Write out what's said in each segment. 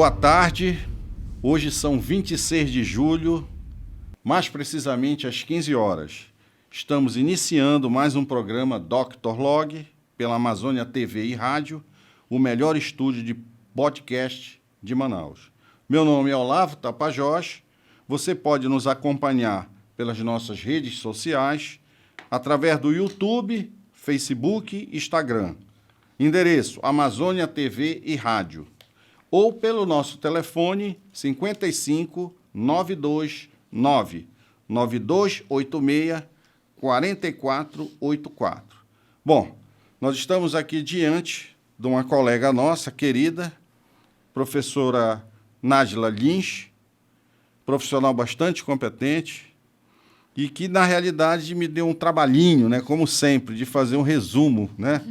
Boa tarde, hoje são 26 de julho, mais precisamente às 15 horas. Estamos iniciando mais um programa Dr. Log, pela Amazônia TV e Rádio, o melhor estúdio de podcast de Manaus. Meu nome é Olavo Tapajós, você pode nos acompanhar pelas nossas redes sociais, através do YouTube, Facebook e Instagram. Endereço Amazônia TV e Rádio. Ou pelo nosso telefone 55 929 9286 4484. Bom, nós estamos aqui diante de uma colega nossa, querida, professora Nájila Lins, profissional bastante competente e que, na realidade, me deu um trabalhinho, né, como sempre, de fazer um resumo, né,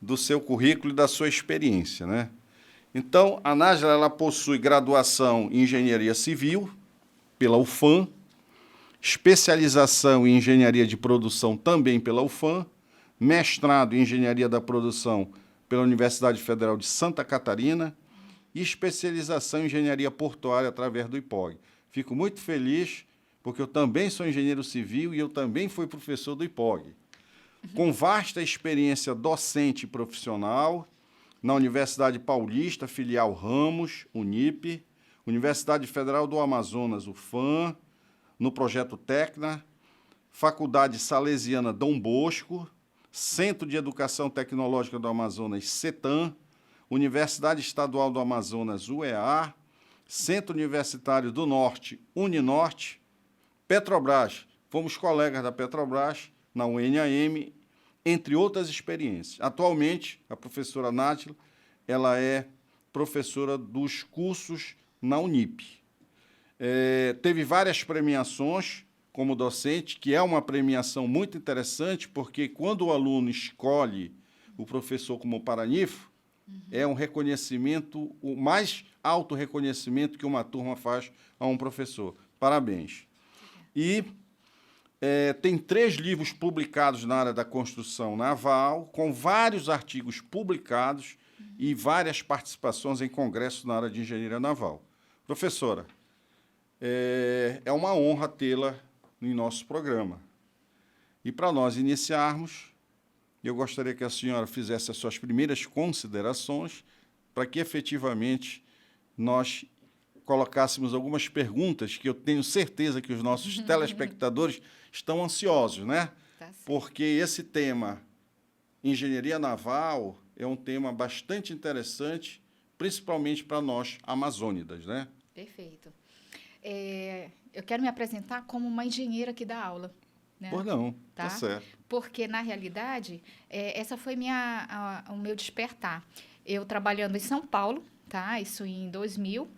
do seu currículo e da sua experiência, né? Então, a Nájila, ela possui graduação em Engenharia Civil pela UFAM, especialização em Engenharia de Produção também pela UFAM, mestrado em Engenharia da Produção pela Universidade Federal de Santa Catarina e especialização em Engenharia Portuária através do IPOG. Fico muito feliz, porque eu também sou engenheiro civil e eu também fui professor do IPOG. Com vasta experiência docente e profissional, na Universidade Paulista, filial Ramos, Unip, Universidade Federal do Amazonas, UFAM, no Projeto Tecna, Faculdade Salesiana Dom Bosco, Centro de Educação Tecnológica do Amazonas, CETAM, Universidade Estadual do Amazonas, UEA, Centro Universitário do Norte, Uninorte, Petrobras, fomos colegas da Petrobras, na UNAM, entre outras experiências. Atualmente, a professora Nájila, ela é professora dos cursos na Unip. Teve várias premiações como docente, que é uma premiação muito interessante, porque quando o aluno escolhe o professor como paranifo, é um reconhecimento, o mais alto reconhecimento que uma turma faz a um professor. Parabéns. E tem 3 livros publicados na área da construção naval, com vários artigos publicados e várias participações em congressos na área de engenharia naval. Professora, é uma honra tê-la em nosso programa. E, para nós iniciarmos, eu gostaria que a senhora fizesse as suas primeiras considerações para que, efetivamente, nós colocássemos algumas perguntas que eu tenho certeza que os nossos telespectadores estão ansiosos, né? Tá certo. Porque esse tema, engenharia naval, é um tema bastante interessante, principalmente para nós amazônidas, né? Perfeito. Eu quero me apresentar como uma engenheira que dá aula. Né? Pois não, tá Tá? certo. Porque, na realidade, essa foi o meu despertar. Eu trabalhando em São Paulo, tá? Isso em 2000,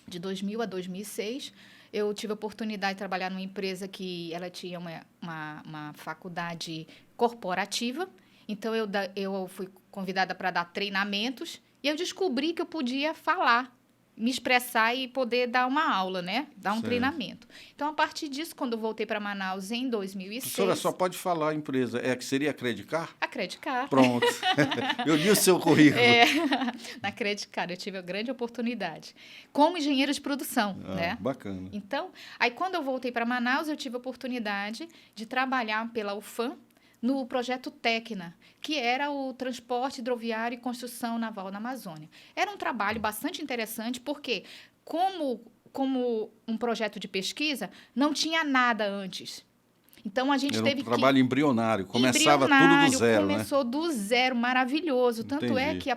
de 2000 a 2006, eu tive a oportunidade de trabalhar numa empresa que ela tinha uma faculdade corporativa. Então, eu fui convidada para dar treinamentos e eu descobri que eu podia falar, me expressar e poder dar uma aula, né? Dar um Certo. treinamento. Então, a partir disso, quando eu voltei para Manaus em 2006... Professora, só pode falar a empresa. Que seria a Credicar? A Credicar. Pronto. Eu li o seu currículo. Na Credicar, eu tive a grande oportunidade. Como engenheira de produção, né? Bacana. Então, aí quando eu voltei para Manaus, eu tive a oportunidade de trabalhar pela UFAM no projeto Tecna, que era o transporte hidroviário e construção naval na Amazônia. Era um trabalho bastante interessante, porque como um projeto de pesquisa, não tinha nada antes. Então, a gente teve um trabalho embrionário, começava tudo do zero, começou do zero, maravilhoso. Tanto é Entendi. que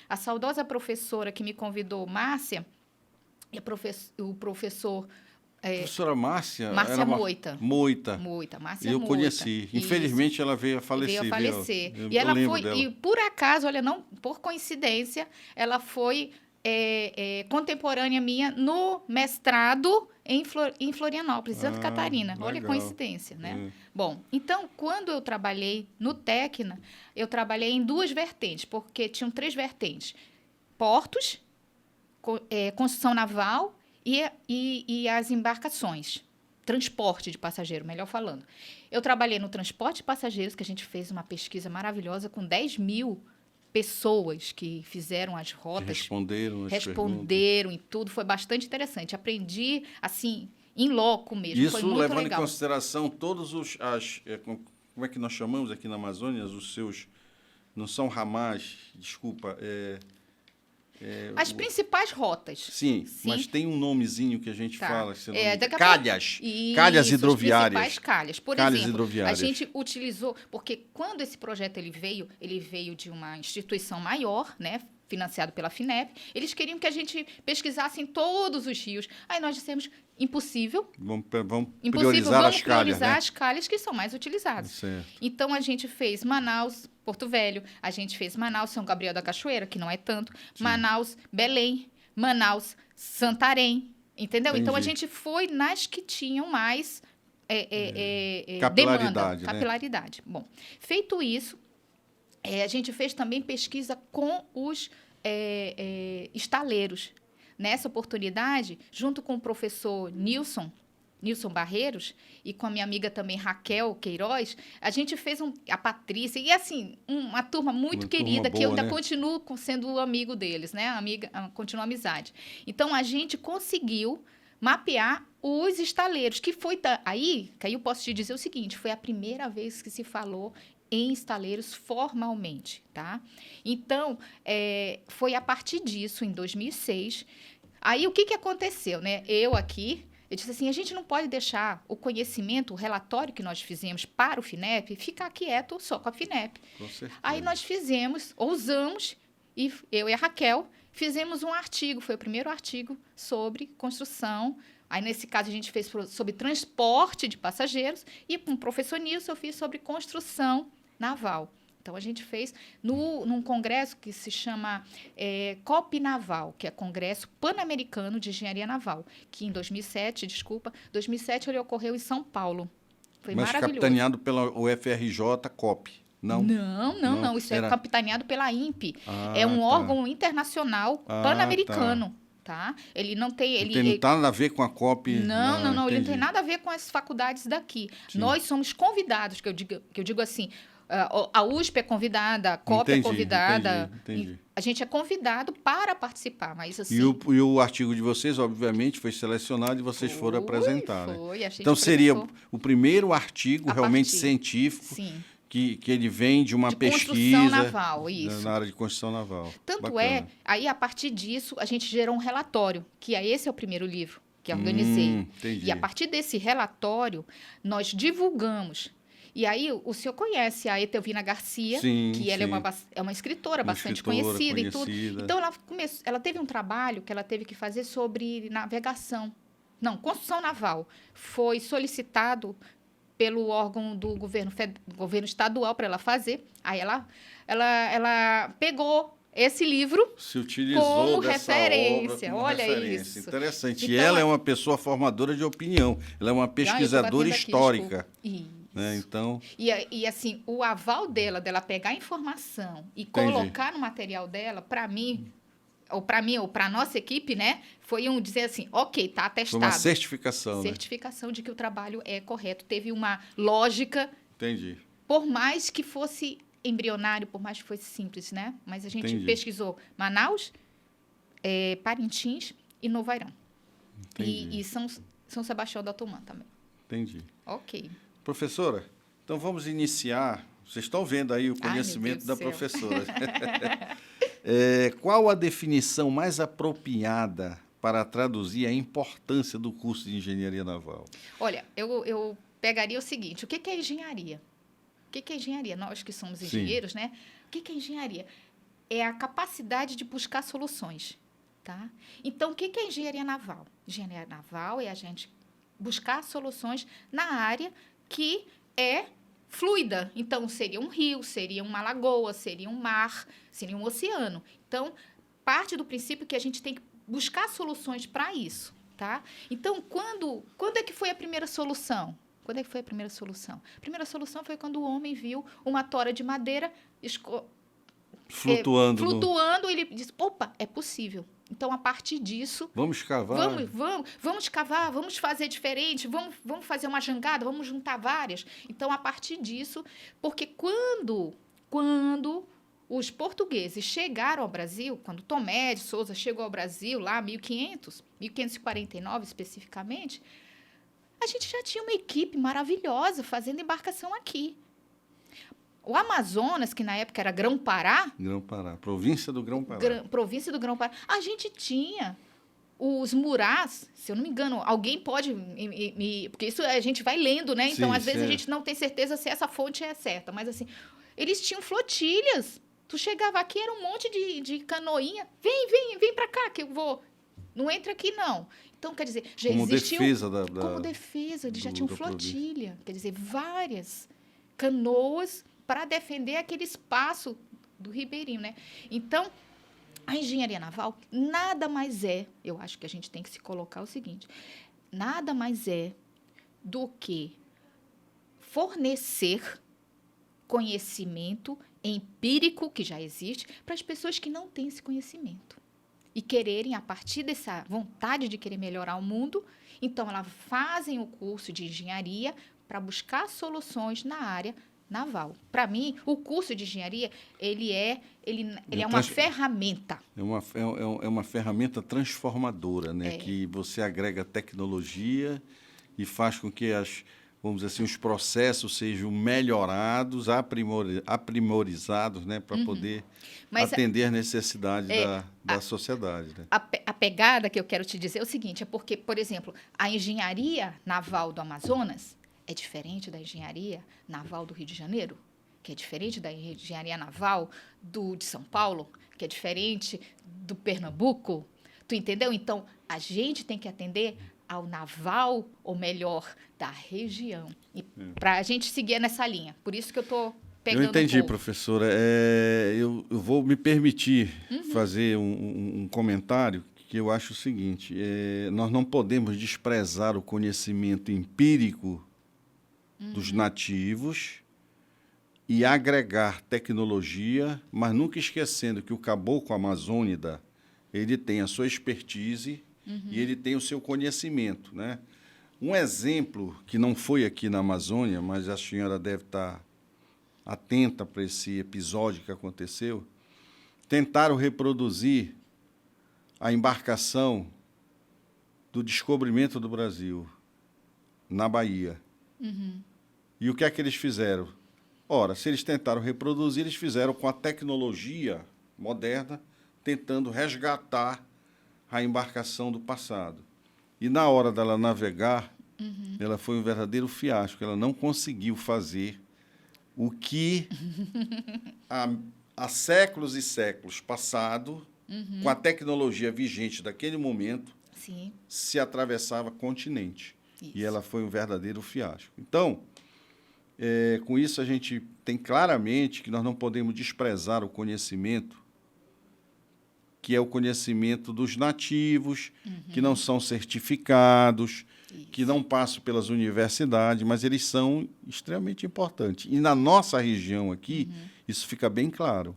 a saudosa professora que me convidou, Márcia, e o professor... Professora Márcia? Márcia Moita. Moita. Márcia Eu Moita. conheci. Isso. Infelizmente, ela veio a falecer. Veio a falecer. Eu E ela lembro foi, dela. e por acaso, olha, não, por coincidência, ela foi contemporânea minha no mestrado em Florianópolis, Santa Catarina. Legal. Olha a coincidência, né? Bom, então, quando eu trabalhei no Tecna, eu trabalhei em 2 vertentes, porque tinham 3 vertentes. Portos, construção naval e as embarcações. Transporte de passageiro, melhor falando. Eu trabalhei no transporte de passageiros, que a gente fez uma pesquisa maravilhosa com 10 mil pessoas que fizeram as Que rotas, responderam as perguntas. responderam e tudo, foi bastante interessante. Aprendi, assim, em loco mesmo, foi Isso muito levando legal. em consideração todos como é que nós chamamos aqui na Amazônia, os seus, não são ramais, desculpa, As principais rotas. sim, Sim. mas tem um nomezinho que a gente Tá. fala, se não me engano. daqui a Calhas, pouco- calhas Isso, hidroviárias. As principais calhas. Por Calhas exemplo, hidroviárias. a gente utilizou, porque quando esse projeto ele veio de uma instituição maior, né, financiado pela FINEP, eles queriam que a gente pesquisasse em todos os rios. Aí nós dissemos, impossível, Vamos impossível, priorizar vamos as calhas, priorizar né? as calhas que são mais utilizadas. Certo. Então, a gente fez Manaus, Porto Velho, a gente fez Manaus, São Gabriel da Cachoeira, que não é tanto, Manaus, Belém, Manaus, Santarém, entendeu? Então, a Entendi. gente foi nas que tinham mais Capilaridade, demanda, né? capilaridade. Bom, feito isso, a gente fez também pesquisa com os estaleiros. Nessa oportunidade, junto com o professor Nilson Barreiros, e com a minha amiga também Raquel Queiroz, a gente fez a Patrícia, e assim, uma turma muito Uma querida, turma que eu boa, ainda né? continuo sendo amigo deles, né? Continua a amizade. Então, a gente conseguiu mapear os estaleiros, que foi aí eu posso te dizer o seguinte, foi a primeira vez que se falou em estaleiros formalmente, tá? Então, foi a partir disso, em 2006, aí o que aconteceu, né? Eu disse assim, a gente não pode deixar o conhecimento, o relatório que nós fizemos para o FINEP, ficar quieto só com a FINEP. Com certeza. Aí nós ousamos, e eu e a Raquel, fizemos um artigo, foi o primeiro artigo sobre construção. Aí, nesse caso, a gente fez sobre transporte de passageiros, e com o professor Nilson eu fiz sobre construção naval. Então, a gente fez num congresso que se chama COP Naval, que é Congresso Pan-Americano de Engenharia Naval, que em 2007, ele ocorreu em São Paulo. Foi Mas maravilhoso. capitaneado pela UFRJ COP, não? Não. Isso Era- é capitaneado pela INPE. Ah, É um tá. órgão internacional Ah, pan-americano, tá? Ele não tem... Não tem nada a ver com a COP. Não, ele não entendi. tem nada a ver com as faculdades daqui. Sim. Nós somos convidados, que eu digo assim, a USP é convidada, a COP é convidada. Entendi. A gente é convidado para participar, mas assim... E o artigo de vocês, obviamente, foi selecionado e vocês foram apresentar, né? Foi, a gente Então, seria apresentou. o primeiro artigo A realmente partir. científico Sim. que ele vem de uma De pesquisa construção naval, isso. na área de construção naval. Tanto Bacana. aí a partir disso, a gente gerou um relatório, que esse é o primeiro livro que eu organizei. Entendi. E a partir desse relatório, nós divulgamos. E aí, o senhor conhece a Etelvina Garcia, Sim, que ela sim. é uma escritora Uma bastante escritora conhecida e tudo. conhecida. Então, ela teve um trabalho que ela teve que fazer sobre navegação. Não, construção naval. Foi solicitado pelo órgão do governo estadual para ela fazer. Aí ela pegou esse livro Se utilizou como dessa referência. obra como Olha referência. isso. Interessante. Então, E ela é uma pessoa formadora de opinião. Ela é uma pesquisadora histórica. Isso. Né? Então, E assim, o aval dela pegar a informação e colocar no material dela, para mim, ou para a nossa equipe, né, foi dizer assim, ok, tá foi atestado. uma certificação. Né? Certificação de que o trabalho é correto. Teve uma lógica, Entendi. por mais que fosse embrionário, por mais que fosse simples, né? Mas a gente Entendi. pesquisou Manaus, Parintins e Novairão. Entendi. E São Sebastião da Tumã também. Entendi. Ok. Professora, então vamos iniciar. Vocês estão vendo aí o Ai, conhecimento meu da Deus do céu. professora. Qual a definição mais apropriada para traduzir a importância do curso de engenharia naval? Olha, eu pegaria o seguinte, o que é engenharia? O que é engenharia? Nós que somos Sim. engenheiros, né? O que é engenharia? É a capacidade de buscar soluções, tá? Então, o que é engenharia naval? Engenharia naval é a gente buscar soluções na área que é fluida. Então, seria um rio, seria uma lagoa, seria um mar, seria um oceano. Então, parte do princípio que a gente tem que buscar soluções para isso, tá? Então, quando é que foi a primeira solução? Quando é que foi a primeira solução? A primeira solução foi quando o homem viu uma tora de madeira Flutuando. flutuando, e ele disse, opa, é possível. Então, a partir disso, Vamos cavar. vamos cavar, vamos fazer diferente, vamos fazer uma jangada, vamos juntar várias. Então, a partir disso, porque quando os portugueses chegaram ao Brasil, quando Tomé de Souza chegou ao Brasil, lá 1549 especificamente, a gente já tinha uma equipe maravilhosa fazendo embarcação aqui. O Amazonas, que na época era Grão-Pará, Grão-Pará, província do Grão-Pará. província do Grão-Pará, a gente tinha os murás, se eu não me engano, alguém pode porque isso a gente vai lendo, né? Então, Sim, às vezes, a certo. gente não tem certeza se essa fonte é certa, mas assim, eles tinham flotilhas. Tu chegava aqui, era um monte de canoinha. Vem pra cá, que eu vou. Não entra aqui, não. Então, quer dizer, já Como existiam... defesa Como defesa, eles já do- tinham da província. flotilha. Quer dizer, várias canoas para defender aquele espaço do ribeirinho, né? Então, a engenharia naval nada mais é, eu acho que a gente tem que se colocar o seguinte, nada mais é do que fornecer conhecimento empírico, que já existe, para as pessoas que não têm esse conhecimento. E quererem, a partir dessa vontade de querer melhorar o mundo, então elas fazem o curso de engenharia para buscar soluções na área naval. Para mim, o curso de engenharia, ele é uma ferramenta. É uma ferramenta transformadora, né? Que você agrega tecnologia e faz com que vamos dizer assim, os processos sejam melhorados, aprimorizados, né? Para poder atender as necessidades da sociedade. Né? A pegada que eu quero te dizer é o seguinte, é porque, por exemplo, a engenharia naval do Amazonas é diferente da engenharia naval do Rio de Janeiro, que é diferente da engenharia naval de São Paulo, que é diferente do Pernambuco. Tu entendeu? Então, a gente tem que atender ao naval, ou melhor, da região. E para a gente seguir nessa linha. Por isso que eu estou pegando Eu entendi, pouco. Professora. Eu vou me permitir fazer um comentário que eu acho o seguinte. Nós não podemos desprezar o conhecimento empírico dos nativos e agregar tecnologia, mas nunca esquecendo que o caboclo amazônida, ele tem a sua expertise e ele tem o seu conhecimento, né? Um exemplo que não foi aqui na Amazônia, mas a senhora deve estar atenta para esse episódio que aconteceu, tentaram reproduzir a embarcação do descobrimento do Brasil na Bahia. E o que é que eles fizeram? Ora, se eles tentaram reproduzir, eles fizeram com a tecnologia moderna, tentando resgatar a embarcação do passado. E na hora dela navegar, ela foi um verdadeiro fiasco. Ela não conseguiu fazer o que há séculos e séculos passado, com a tecnologia vigente daquele momento, Sim. se atravessava continente. Isso. E ela foi um verdadeiro fiasco. Então, com isso a gente tem claramente que nós não podemos desprezar o conhecimento, que é o conhecimento dos nativos, que não são certificados, que não passam pelas universidades, mas eles são extremamente importantes. E na nossa região aqui, isso fica bem claro.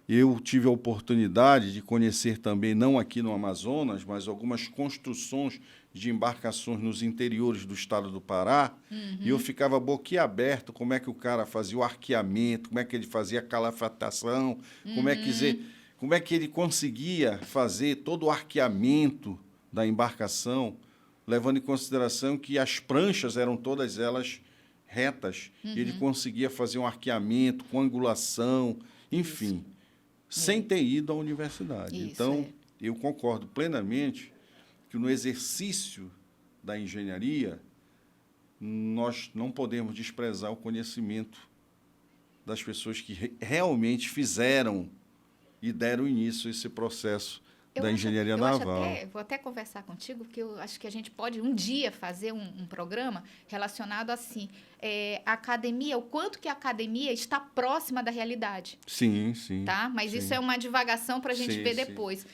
Eu tive a oportunidade de conhecer também, não aqui no Amazonas, mas algumas construções de embarcações nos interiores do estado do Pará, e eu ficava boquiaberto como é que o cara fazia o arqueamento, como é que ele fazia a calafatação, como é que ele conseguia fazer todo o arqueamento da embarcação, levando em consideração que as pranchas eram todas elas retas, e ele conseguia fazer um arqueamento com angulação, enfim, sem ter ido à universidade. Então, eu concordo plenamente que no exercício da engenharia, nós não podemos desprezar o conhecimento das pessoas que realmente fizeram e deram início a esse processo da engenharia naval. Vou até conversar contigo, porque eu acho que a gente pode um dia fazer um programa relacionado assim, a academia, o quanto que a academia está próxima da realidade. Sim, sim. Tá? Mas isso é uma divagação para a gente ver depois.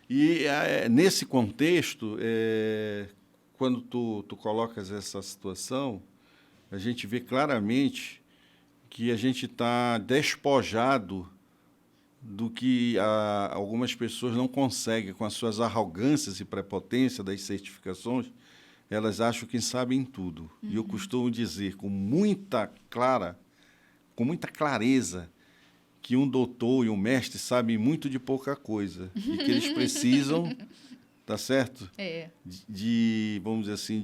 E nesse contexto, quando tu colocas essa situação, a gente vê claramente que a gente está despojado do que algumas pessoas não conseguem, com as suas arrogâncias e prepotência das certificações, elas acham que sabem tudo. E eu costumo dizer com muita clareza que um doutor e um mestre sabem muito de pouca coisa e que eles precisam, tá certo? Vamos dizer assim,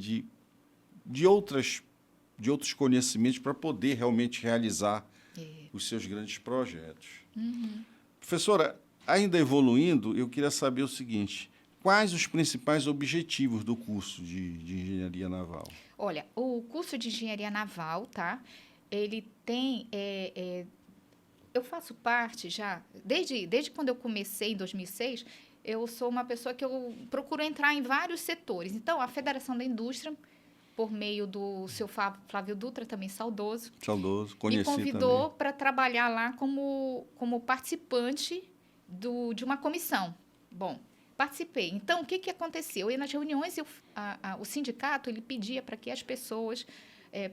de outros conhecimentos para poder realmente realizar os seus grandes projetos. Professora, ainda evoluindo, eu queria saber o seguinte: quais os principais objetivos do curso de engenharia naval? Olha, o curso de engenharia naval, tá? Ele tem... eu faço parte já, desde quando eu comecei, em 2006, eu sou uma pessoa que eu procuro entrar em vários setores. Então, a Federação da Indústria, por meio do seu Flávio Dutra, também saudoso, conheci me convidou para trabalhar lá como participante de uma comissão. Bom, participei. Então, o que aconteceu? Eu ia nas reuniões, o sindicato ele pedia para que as pessoas,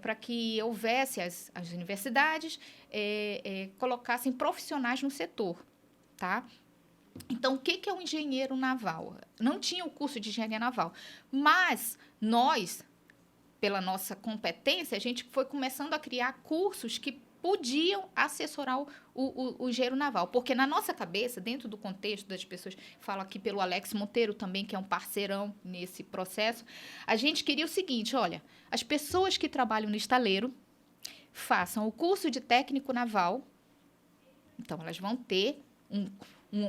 para que houvesse as universidades, colocassem profissionais no setor, tá? Então, o que é um engenheiro naval? Não tinha o curso de engenharia naval, mas nós, pela nossa competência, a gente foi começando a criar cursos que podiam assessorar o engenheiro naval. Porque na nossa cabeça, dentro do contexto das pessoas, falo aqui pelo Alex Monteiro também, que é um parceirão nesse processo, a gente queria o seguinte: olha, as pessoas que trabalham no estaleiro façam o curso de técnico naval, então elas vão ter um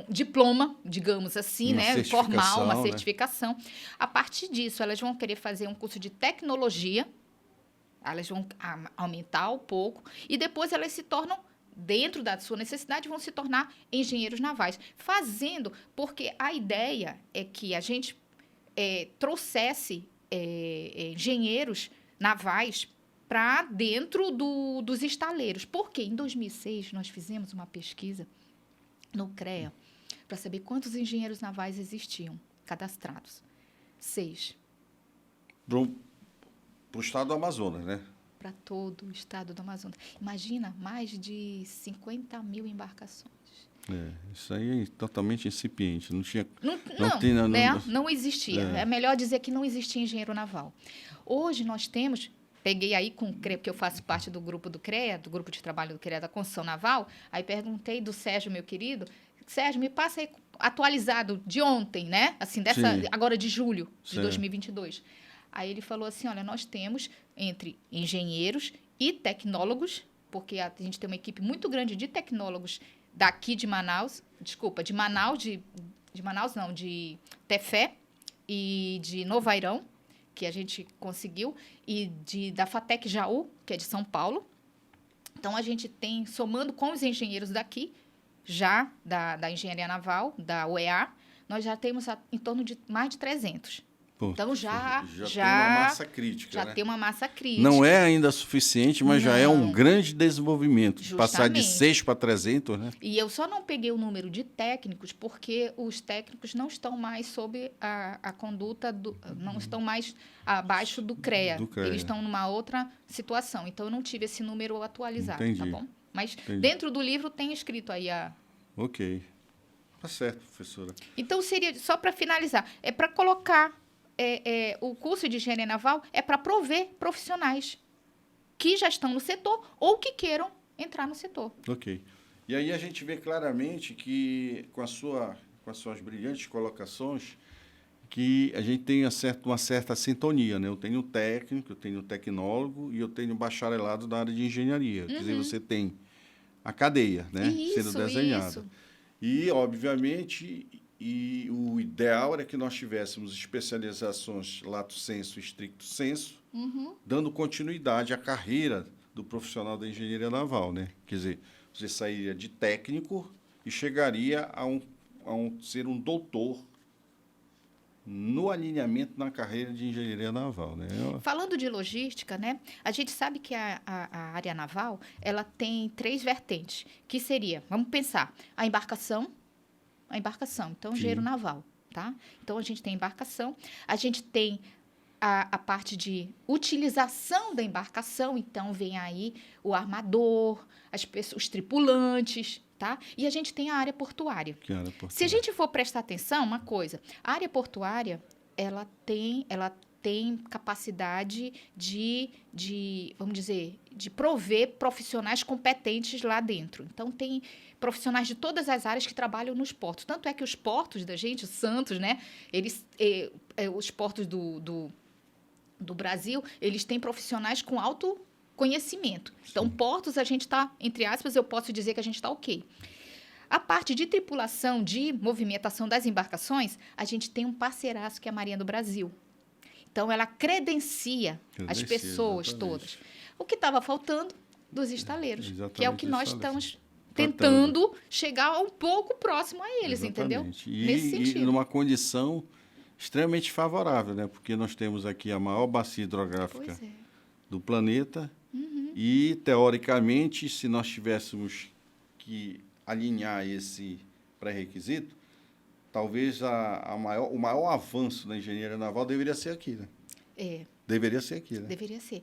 diploma, digamos assim, né, formal, uma certificação. Né? A partir disso, elas vão querer fazer um curso de tecnologia, elas vão aumentar um pouco, e depois elas se tornam, dentro da sua necessidade, vão se tornar engenheiros navais. Porque a ideia é que a gente trouxesse engenheiros navais para dentro dos estaleiros. Porque em 2006 nós fizemos uma pesquisa no CREA, para saber quantos engenheiros navais existiam cadastrados. 6. Para o estado do Amazonas, né? Para todo o estado do Amazonas. Imagina, mais de 50 mil embarcações. Isso aí é totalmente incipiente. Não tinha... Não existia. É melhor dizer que não existia engenheiro naval. Hoje nós temos... Peguei aí com o CREA, porque eu faço parte do grupo do CREA, do grupo de trabalho do CREA da Construção Naval, aí perguntei do Sérgio, meu querido, Sérgio, me passa aí atualizado de ontem, né? Assim, agora de julho de 2022. Aí ele falou assim, olha, nós temos entre engenheiros e tecnólogos, porque a gente tem uma equipe muito grande de tecnólogos daqui de Manaus, de Tefé e de Novairão, que a gente conseguiu, e da FATEC Jaú, que é de São Paulo. Então, a gente tem, somando com os engenheiros daqui, já da Engenharia Naval, da UEA, nós já temos em torno de mais de 300. Pô, então, já tem uma massa crítica, já né? tem uma massa crítica. Não é ainda suficiente, mas já é um grande desenvolvimento. Justamente. Passar de 6 para 300, né? E eu só não peguei o número de técnicos, porque os técnicos não estão mais sob a conduta, não estão mais abaixo do CREA. Eles estão numa outra situação. Então, eu não tive esse número atualizado, tá bom? Mas dentro do livro tem escrito aí Ok. Tá certo, professora. Então, seria, só para finalizar, é para colocar... o curso de engenharia naval é para prover profissionais que já estão no setor ou que queiram entrar no setor. Ok. E aí a gente vê claramente que, com as suas brilhantes colocações, que a gente tem uma certa sintonia, né? Eu tenho técnico, eu tenho tecnólogo e eu tenho bacharelado da área de engenharia. Quer dizer, você tem a cadeia, né? Sendo desenhada. Isso. E, obviamente... E o ideal era que nós tivéssemos especializações lato sensu e stricto sensu, dando continuidade à carreira do profissional da engenharia naval, né? Quer dizer, você sairia de técnico e chegaria a ser um doutor no alinhamento na carreira de engenharia naval, né? Falando de logística, né? A gente sabe que a área naval, ela tem 3 vertentes, que seria, vamos pensar, a embarcação, então, engenheiro naval, tá? Então, a gente tem embarcação, a gente tem a parte de utilização da embarcação, então, vem aí o armador, os tripulantes, tá? E a gente tem a área portuária. Se a gente for prestar atenção, uma coisa, a área portuária, ela tem tem capacidade vamos dizer, de prover profissionais competentes lá dentro. Então, tem profissionais de todas as áreas que trabalham nos portos. Tanto é que os portos da gente, os Santos, né? Os portos do Brasil, eles têm profissionais com alto conhecimento. Então, portos, a gente está, entre aspas, eu posso dizer que a gente está ok. A parte de tripulação, de movimentação das embarcações, a gente tem um parceiraço que é a Marinha do Brasil. Então, ela credencia as pessoas todas. O que estava faltando dos estaleiros, que é o que nós estamos tentando chegar um pouco próximo a eles, entendeu? Nesse sentido. E numa condição extremamente favorável, né? Porque nós temos aqui a maior bacia hidrográfica do planeta e, teoricamente, se nós tivéssemos que alinhar esse pré-requisito, talvez o maior avanço da engenharia naval deveria ser aqui, né? Deveria ser aqui, né? Deveria ser.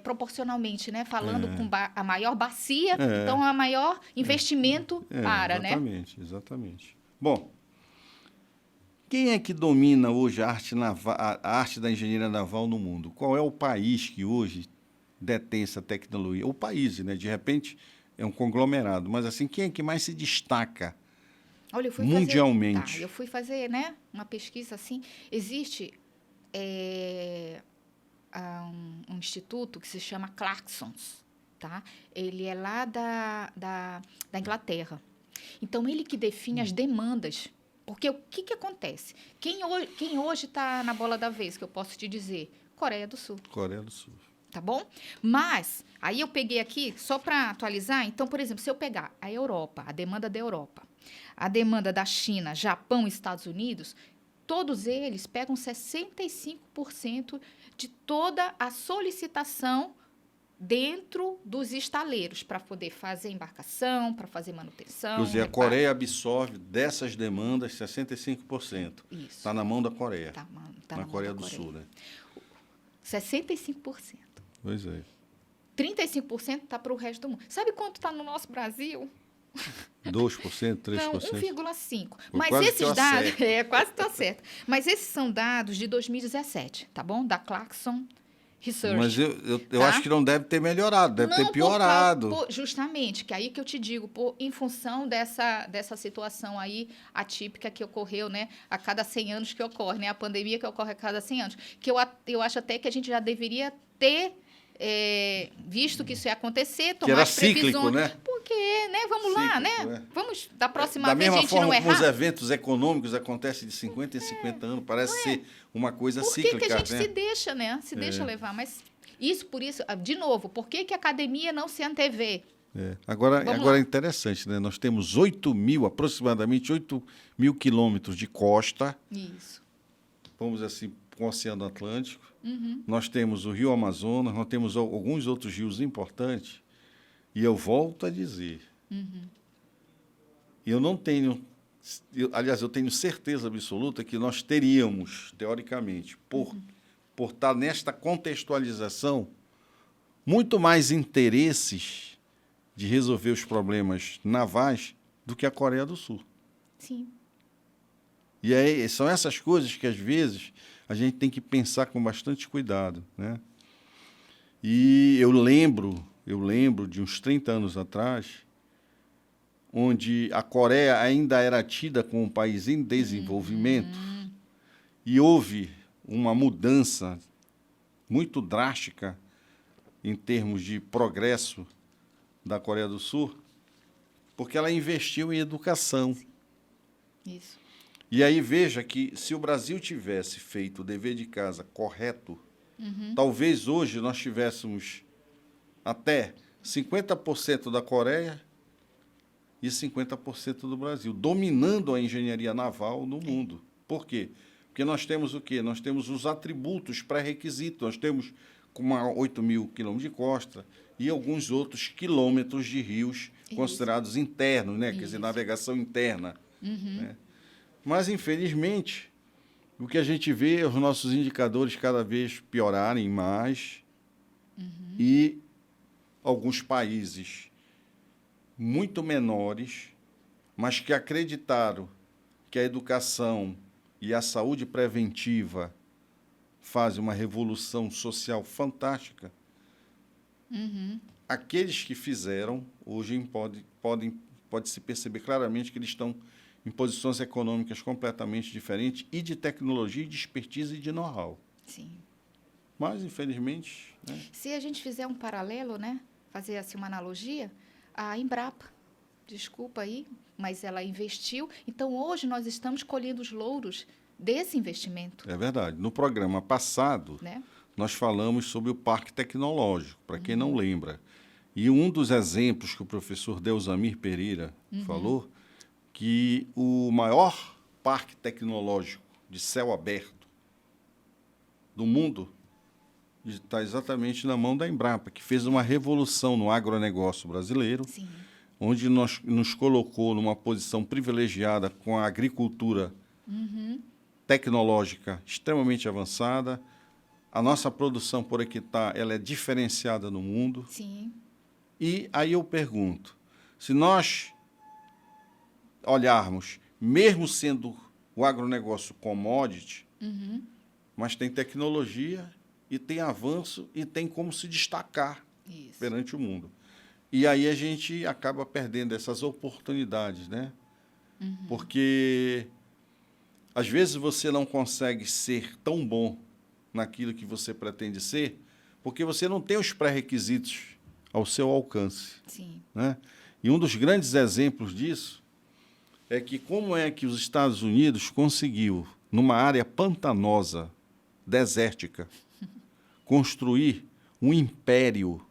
Proporcionalmente, né? Falando com a maior bacia, então a maior investimento para, exatamente, né? Exatamente. Bom, quem é que domina hoje a arte da engenharia naval no mundo? Qual é o país que hoje detém essa tecnologia? O país, né? De repente, é um conglomerado. Mas, assim, quem é que mais se destaca? Olha, mundialmente? Eu fui fazer, né, uma pesquisa assim. Existe um instituto que se chama Clarksons, tá? Ele é lá da Inglaterra. Então, ele que define as demandas. Porque o que acontece? Quem hoje está na bola da vez, que eu posso te dizer? Coreia do Sul. Coreia do Sul. Tá bom? Mas, aí eu peguei aqui, só para atualizar, então, por exemplo, se eu pegar a Europa, a demanda da Europa, a demanda da China, Japão e Estados Unidos, todos eles pegam 65% de toda a solicitação dentro dos estaleiros para poder fazer embarcação, para fazer manutenção. Quer dizer, a Coreia absorve dessas demandas 65%. Isso. Está na mão da Coreia. Tá na Coreia do Sul, né? 65%. Pois é. 35% está para o resto do mundo. Sabe quanto está no nosso Brasil? 2%, 3%? Não, 1,5%. Mas esses dados... quase está certo. Mas esses são dados de 2017, tá bom? Da Clarkson Research. Mas eu acho que não deve ter melhorado, deve ter piorado. Justamente, que aí que eu te digo, em função dessa situação aí atípica que ocorreu, né? A cada 100 anos que ocorre, né? A pandemia que ocorre a cada 100 anos. Que eu acho até que a gente já deveria ter... visto que isso ia acontecer, tomar as previsões. Que era cíclico, né? Porque, né? Vamos lá, né? Vamos, da próxima da vez a gente não errar. Da mesma forma, os eventos econômicos acontecem de 50 em 50 anos. Parece ser uma coisa cíclica. Por que a gente se deixa, né? Se deixa levar. Mas por isso, de novo, por que a academia não se antevê? Agora é interessante, né? Nós temos aproximadamente 8 mil quilômetros de costa. Isso. Vamos assim, com o Oceano Atlântico. Nós temos o Rio Amazonas, nós temos alguns outros rios importantes. E eu volto a dizer, eu não tenho... aliás, eu tenho certeza absoluta que nós teríamos, teoricamente, por estar nesta contextualização, muito mais interesses de resolver os problemas navais do que a Coreia do Sul. Sim. E aí, são essas coisas que, às vezes, a gente tem que pensar com bastante cuidado, né? E eu lembro de uns 30 anos atrás, onde a Coreia ainda era tida como um país em desenvolvimento, e houve uma mudança muito drástica em termos de progresso da Coreia do Sul, porque ela investiu em educação. Isso. E aí veja que, se o Brasil tivesse feito o dever de casa correto, talvez hoje nós tivéssemos até 50% da Coreia e 50% do Brasil, dominando a engenharia naval no mundo. Por quê? Porque nós temos o quê? Nós temos os atributos pré-requisitos. Nós temos 8 mil quilômetros de costa e alguns outros quilômetros de rios considerados internos, né? Quer dizer, navegação interna. Né? Mas, infelizmente, o que a gente vê é os nossos indicadores cada vez piorarem mais e alguns países muito menores, mas que acreditaram que a educação e a saúde preventiva fazem uma revolução social fantástica, aqueles que fizeram, hoje pode-se perceber claramente que eles estão em posições econômicas completamente diferentes e de tecnologia, de expertise e de know-how. Sim. Mas, infelizmente... né? Se a gente fizer um paralelo, né, fazer assim uma analogia, a Embrapa, desculpa aí, mas ela investiu. Então, hoje, nós estamos colhendo os louros desse investimento. É verdade. No programa passado, Né? nós falamos sobre o parque tecnológico, para quem não lembra. E um dos exemplos que o professor Delzamir Pereira falou, que o maior parque tecnológico de céu aberto do mundo está exatamente na mão da Embrapa, que fez uma revolução no agronegócio brasileiro, Sim. onde nos colocou numa posição privilegiada com a agricultura tecnológica extremamente avançada. A nossa produção por hectare ela é diferenciada no mundo. Sim. E aí eu pergunto, se nós olharmos, mesmo sendo o agronegócio commodity, mas tem tecnologia e tem avanço e tem como se destacar Isso. perante o mundo. E aí a gente acaba perdendo essas oportunidades, né? Porque às vezes você não consegue ser tão bom naquilo que você pretende ser, porque você não tem os pré-requisitos ao seu alcance. Sim. Né? E um dos grandes exemplos disso é que como é que os Estados Unidos conseguiu, numa área pantanosa, desértica, construir um império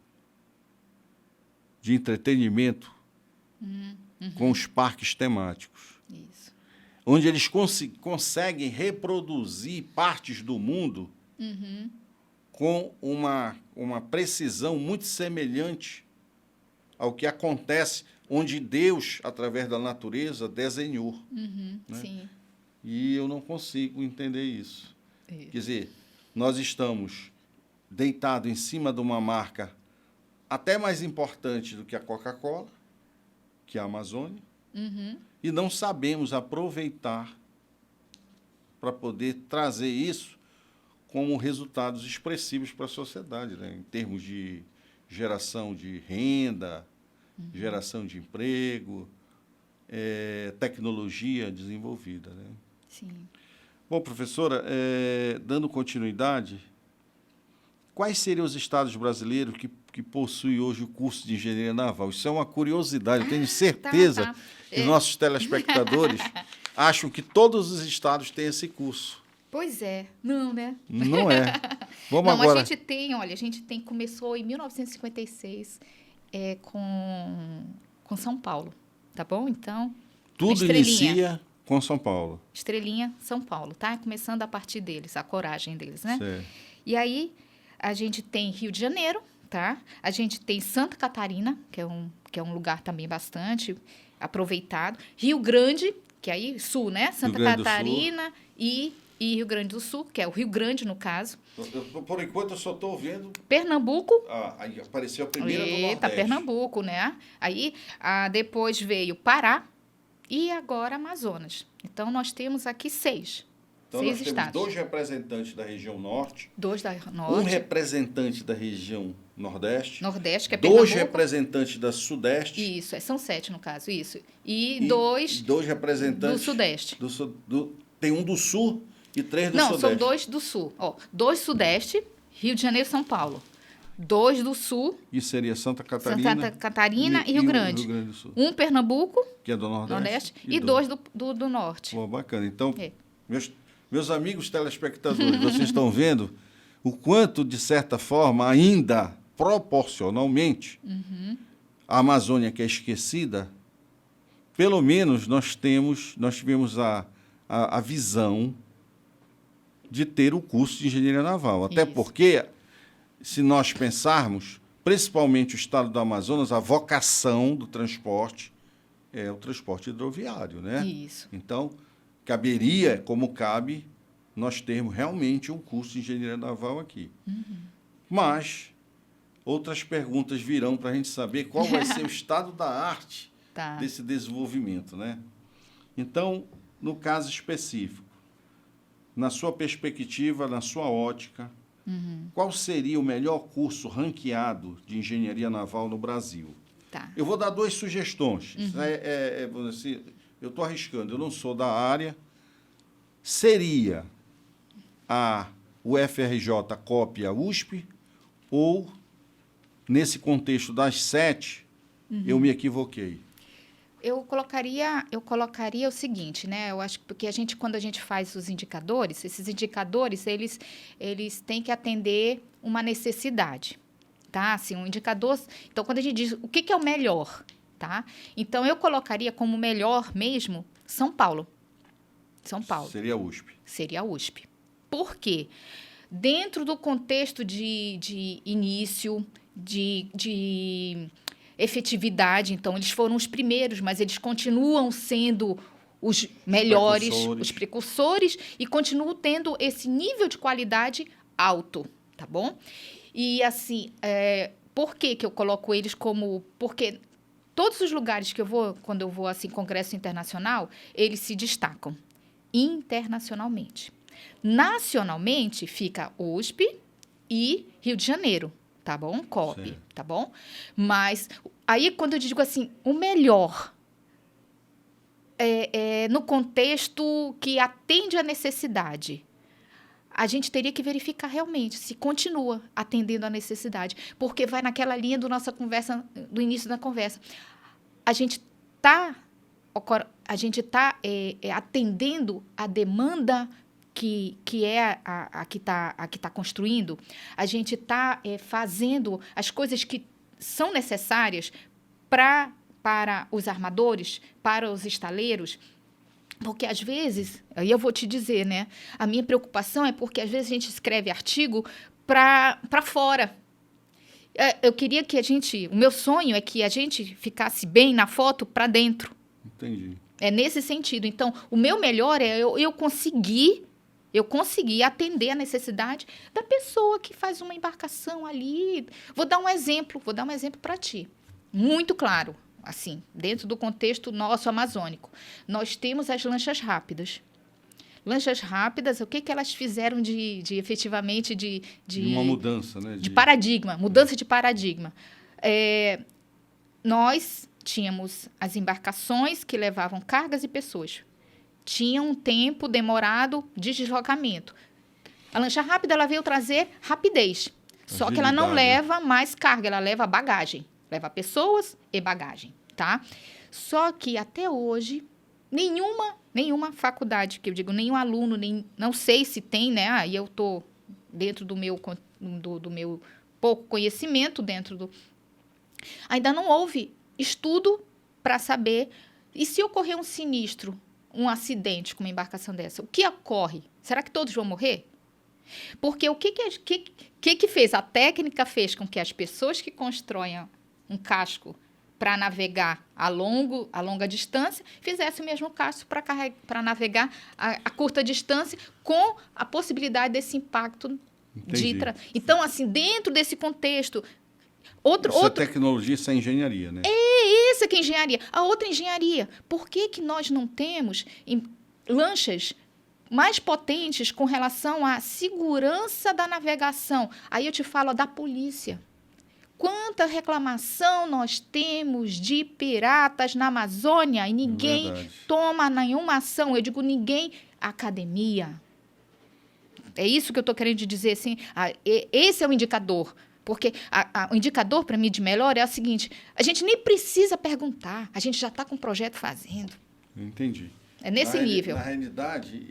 de entretenimento com os parques temáticos, Isso. onde eles conseguem reproduzir partes do mundo com uma precisão muito semelhante ao que acontece onde Deus, através da natureza, desenhou. Né? Sim. E eu não consigo entender isso. Isso. Quer dizer, nós estamos deitados em cima de uma marca até mais importante do que a Coca-Cola, que é a Amazônia, e não sabemos aproveitar para poder trazer isso como resultados expressivos para a sociedade, né? Em termos de geração de renda, geração de emprego, tecnologia desenvolvida. Né? Sim. Bom, professora, dando continuidade, quais seriam os estados brasileiros que possuem hoje o curso de engenharia naval? Isso é uma curiosidade, eu tenho certeza tá. que os nossos telespectadores acham que todos os estados têm esse curso. Pois é. Não, né? Não é. Vamos Não, agora. a gente começou em 1956 com São Paulo, tá bom? Então, Tudo inicia com São Paulo. Estrelinha, São Paulo, tá? Começando a partir deles, a coragem deles, né? Certo. E aí, a gente tem Rio de Janeiro, tá? A gente tem Santa Catarina, que é um lugar também bastante aproveitado. Rio Grande, que aí, sul, né? Santa Catarina e Rio Grande do Sul, que é o Rio Grande, no caso. Por enquanto, eu só estou vendo... Pernambuco. Aí apareceu a primeira do Eita, Nordeste. Pernambuco, né? Aí, depois veio Pará e agora Amazonas. Então, nós temos aqui 6. Então, 6 nós temos estados. 2 representantes da região norte, 2 da um norte. representante da região nordeste, Nordeste, que é 2 Pernambuco. representantes da sudeste. Isso, são 7 no caso, isso. E 2 2 representantes do sudeste. Tem um do sul e 3 do Não, sudeste. são 2 do sul. 2 sudeste, Rio de Janeiro e São Paulo. 2 do sul, E seria Santa Catarina, Santa Catarina e Rio Grande. Rio Grande do Sul, Um Pernambuco, que é do Nordeste. e 2 do norte. Pô, bacana. Então, É. meus amigos telespectadores, vocês estão vendo o quanto, de certa forma, ainda proporcionalmente, a Amazônia, que é esquecida, pelo menos nós tivemos a visão de ter o curso de engenharia naval. Até Isso. porque, se nós pensarmos, principalmente o estado do Amazonas, a vocação do transporte é o transporte hidroviário, né? Isso. Então, caberia, como cabe, nós termos realmente um curso de engenharia naval aqui. Mas outras perguntas virão para a gente saber qual vai ser o estado da arte Tá. desse desenvolvimento, né? Então, no caso específico, na sua perspectiva, na sua ótica, qual seria o melhor curso ranqueado de engenharia naval no Brasil? Tá. Eu vou dar 2 sugestões. Assim, eu estou arriscando, eu não sou da área. Seria a UFRJ cópia USP ou, nesse contexto das 7, eu me equivoquei? Eu colocaria o seguinte, né? Eu acho que porque quando a gente faz os indicadores, esses indicadores, eles têm que atender uma necessidade, tá? Assim, um indicador... Então, quando a gente diz o que é o melhor, tá? Então, eu colocaria como melhor mesmo São Paulo. São Paulo. Seria a USP. Seria a USP. Por quê? Dentro do contexto de início, de efetividade, então, eles foram os primeiros, mas eles continuam sendo os melhores, os precursores, e continuam tendo esse nível de qualidade alto, tá bom? E, assim, por que eu coloco eles como... Porque todos os lugares que eu vou, quando eu vou, assim, congresso internacional, eles se destacam internacionalmente. Nacionalmente, fica USP e Rio de Janeiro, tá bom? COP, Sim. tá bom? Mas aí, quando eu digo assim, o melhor no contexto que atende à necessidade, a gente teria que verificar realmente se continua atendendo à necessidade, porque vai naquela linha do nossa conversa, do início da conversa. A gente está atendendo a demanda que é a que está construindo, a gente está fazendo as coisas que são necessárias para os armadores, para os estaleiros, porque, às vezes, aí eu vou te dizer, né? A minha preocupação é porque, às vezes, a gente escreve artigo para fora. Eu queria que o meu sonho é que a gente ficasse bem na foto para dentro. Entendi. É nesse sentido. Então, o meu melhor é eu conseguir atender a necessidade da pessoa que faz uma embarcação ali. Vou dar um exemplo para ti. Muito claro, assim, dentro do contexto nosso amazônico. Nós temos as lanchas rápidas. Lanchas rápidas, o que elas fizeram efetivamente de uma mudança, né? De paradigma, mudança de paradigma. Nós tínhamos as embarcações que levavam cargas e pessoas. Tinha um tempo demorado de deslocamento. A lancha rápida, ela veio trazer rapidez. Só que ela não leva mais carga, ela leva bagagem. Leva pessoas e bagagem, tá? Só que até hoje, nenhuma faculdade, que eu digo, nenhum aluno, não sei se tem, né? Aí eu estou dentro do meu pouco conhecimento, ainda não houve estudo para saber. E se ocorrer um sinistro, um acidente com uma embarcação dessa, o que ocorre? Será que todos vão morrer? Porque o que fez? A técnica fez com que as pessoas que constroem um casco para navegar a longa distância fizessem o mesmo casco para navegar a curta distância, com a possibilidade desse impacto. Então, assim, dentro desse contexto... Isso é tecnologia, isso é engenharia, né? Isso que é engenharia. A outra engenharia. Por que nós não temos lanchas mais potentes com relação à segurança da navegação? Aí eu te falo da polícia. Quanta reclamação nós temos de piratas na Amazônia e ninguém toma nenhuma ação. Eu digo ninguém. Academia. É isso que eu estou querendo dizer. Assim, esse é o indicador. Porque o indicador, para mim, de melhor é o seguinte: a gente nem precisa perguntar, a gente já está com o projeto fazendo. Entendi. É nesse nível. Na realidade,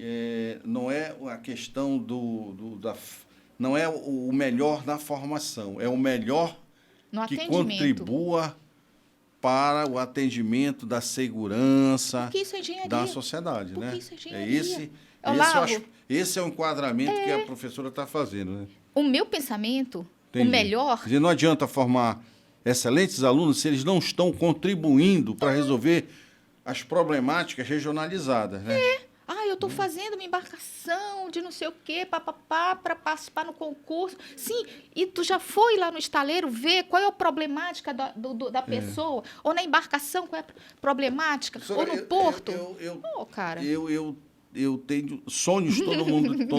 não é a questão não é o melhor na formação, é o melhor no que contribua para o atendimento da segurança da sociedade. Né? Isso é engenharia. Esse é o enquadramento que a professora está fazendo. Né? O meu pensamento... Entendi. O melhor... Não adianta formar excelentes alunos se eles não estão contribuindo para resolver as problemáticas regionalizadas, né? eu estou fazendo uma embarcação de não sei o quê, para participar no concurso. Sim, e tu já foi lá no estaleiro ver qual é a problemática da pessoa? Ou na embarcação, qual é a problemática? Ou no porto? Eu eu tenho sonhos, todo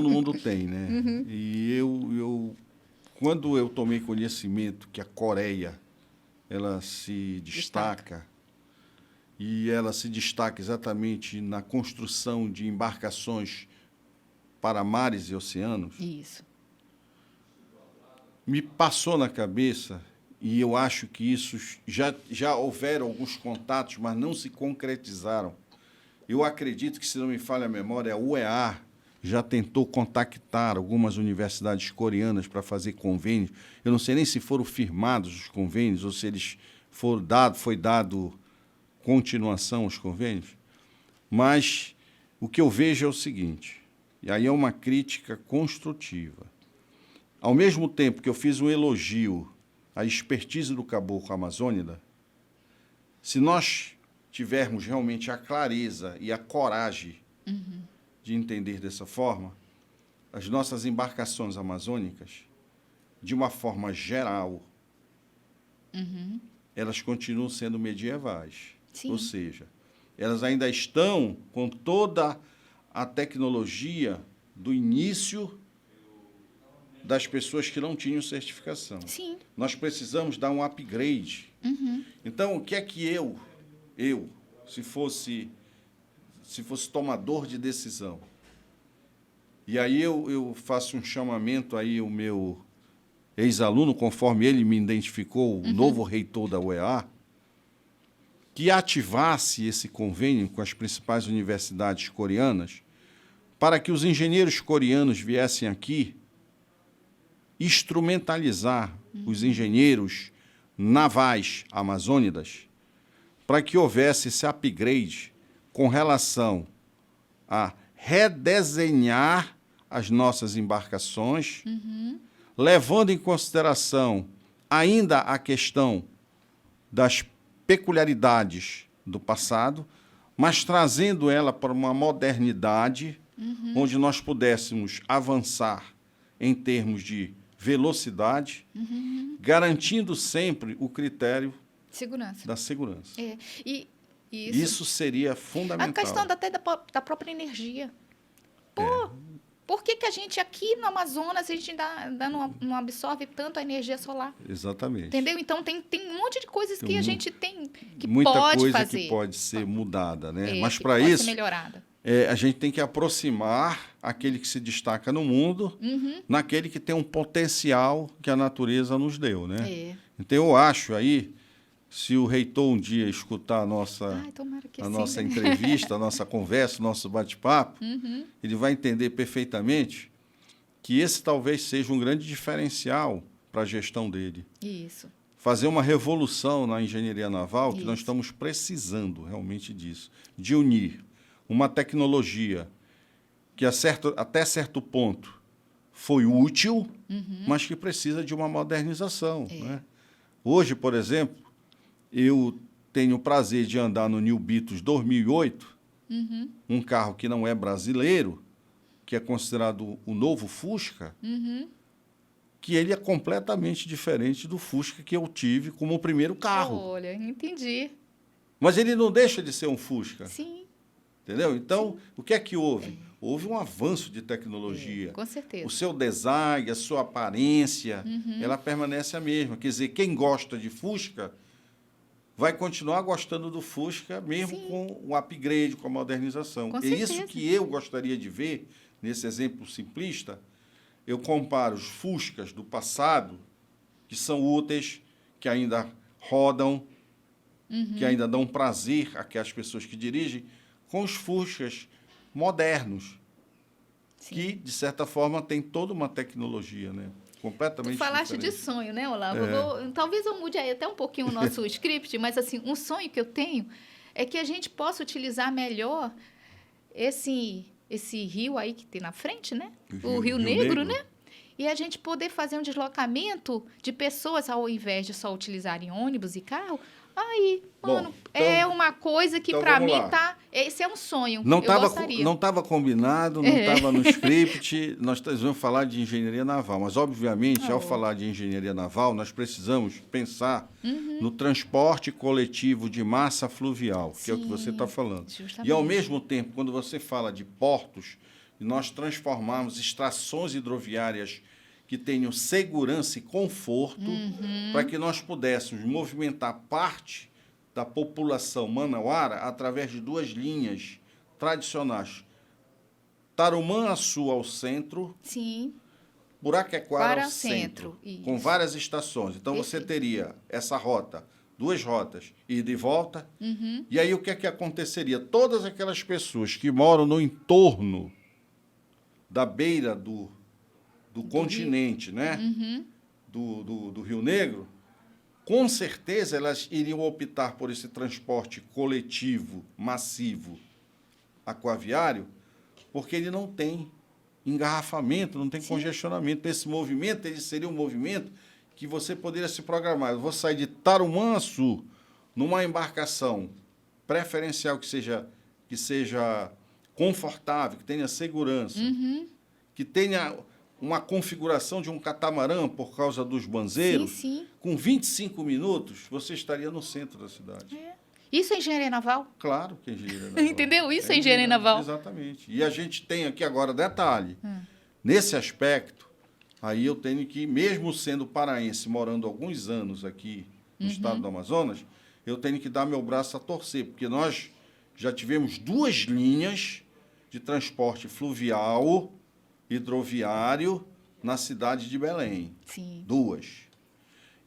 mundo tem, né? E quando eu tomei conhecimento que a Coreia ela se destaca e ela se destaca exatamente na construção de embarcações para mares e oceanos, Isso. me passou na cabeça, e eu acho que isso já houveram alguns contatos, mas não se concretizaram. Eu acredito que, se não me falha a memória, a UEA já tentou contactar algumas universidades coreanas para fazer convênios. Eu não sei nem se foram firmados os convênios ou se eles foi dado continuação aos convênios. Mas o que eu vejo é o seguinte, e aí é uma crítica construtiva. Ao mesmo tempo que eu fiz um elogio à expertise do Caboclo Amazônida, se nós tivermos realmente a clareza e a coragem de entender dessa forma, as nossas embarcações amazônicas, de uma forma geral, elas continuam sendo medievais. Sim. Ou seja, elas ainda estão com toda a tecnologia do início das pessoas que não tinham certificação. Sim. Nós precisamos dar um upgrade. Então, o que é que eu se fosse tomador de decisão, e aí eu faço um chamamento aí ao meu ex-aluno, conforme ele me identificou, o novo reitor da UEA, que ativasse esse convênio com as principais universidades coreanas para que os engenheiros coreanos viessem aqui instrumentalizar os engenheiros navais amazônidas para que houvesse esse upgrade com relação a redesenhar as nossas embarcações, levando em consideração ainda a questão das peculiaridades do passado, mas trazendo ela para uma modernidade onde nós pudéssemos avançar em termos de velocidade, garantindo sempre o critério Segurança. da segurança. É. E Isso seria fundamental. a questão até da própria energia. Pô, por que a gente aqui no Amazonas, a gente ainda não absorve tanto a energia solar? Exatamente. Entendeu? Então, tem um monte de coisas que a gente tem, que muita pode coisa fazer. que pode ser mudada, né? É, Mas que para pode isso, ser melhorada. a gente tem que aproximar aquele que se destaca no mundo naquele que tem um potencial que a natureza nos deu, né? É. Então, eu acho aí, se o reitor um dia escutar a nossa, Ai, tomara que a sim, nossa né? entrevista, a nossa conversa, o nosso bate-papo, ele vai entender perfeitamente que esse talvez seja um grande diferencial para a gestão dele. Isso. Fazer uma revolução na engenharia naval, que nós Isso. estamos precisando realmente disso, de unir uma tecnologia que até certo ponto foi útil, mas que precisa de uma modernização. Né? Hoje, por exemplo, eu tenho o prazer de andar no New Beetle 2008, um carro que não é brasileiro, que é considerado o novo Fusca, que ele é completamente diferente do Fusca que eu tive como o primeiro carro. Olha, entendi. Mas ele não deixa de ser um Fusca. Sim. Entendeu? Então, o que é que houve? Houve um avanço de tecnologia. Com certeza. O seu design, a sua aparência, ela permanece a mesma. Quer dizer, quem gosta de Fusca vai continuar gostando do Fusca, mesmo com o upgrade, com a modernização. Com É certeza. isso que eu gostaria de ver, nesse exemplo simplista. Eu comparo os Fuscas do passado, que são úteis, que ainda rodam, que ainda dão prazer àquelas pessoas que dirigem, com os Fuscas modernos, Sim. que, de certa forma, tem toda uma tecnologia, né? Completamente Tu falaste diferente. de sonho, né, Olavo? Talvez eu mude aí até um pouquinho o nosso script, mas assim, um sonho que eu tenho é que a gente possa utilizar melhor esse rio aí que tem na frente, né? O Rio Negro, né? E a gente poder fazer um deslocamento de pessoas, ao invés de só utilizarem ônibus e carro, Aí, Bom, mano, então- é uma coisa que então pra vamos mim lá. tá... Esse é um sonho, Não eu gostaria. estava combinado, não estava no script, nós vamos falar de engenharia naval, mas, obviamente, ao Oh. falar de engenharia naval, nós precisamos pensar Uhum. no transporte coletivo de massa fluvial, que é o que você está Sim, falando. justamente. E, ao mesmo tempo, quando você fala de portos, nós transformarmos estações hidroviárias que tenham segurança e conforto para que nós pudéssemos movimentar parte da população manauara através de duas linhas tradicionais. Tarumã-Açu ao centro, Sim, Buraquequara Quara ao ao centro, centro, com isso. várias estações. Então, você Perfeito. teria essa rota, duas rotas, ida e volta. Uhum. E aí, o que é que aconteceria? Todas aquelas pessoas que moram no entorno da beira do continente, né? Uhum. do Rio Negro, com certeza elas iriam optar por esse transporte coletivo, massivo, aquaviário, porque ele não tem engarrafamento, não tem Sim. congestionamento. Esse movimento ele seria um movimento que você poderia se programar. Eu vou sair de Tarumã-Açu numa embarcação preferencial que seja confortável, que tenha segurança, Uhum. que tenha uma configuração de um catamarã por causa dos banzeiros, Sim. com 25 minutos, você estaria no centro da cidade. É. Isso é engenharia naval? Claro que é engenharia naval. Entendeu? Isso é engenharia naval. Exatamente. E a gente tem aqui agora, detalhe, nesse aspecto, aí eu tenho que, mesmo sendo paraense, morando alguns anos aqui no estado do Amazonas, eu tenho que dar meu braço a torcer, porque nós já tivemos duas linhas de transporte fluvial, hidroviário, na cidade de Belém. Sim. Duas.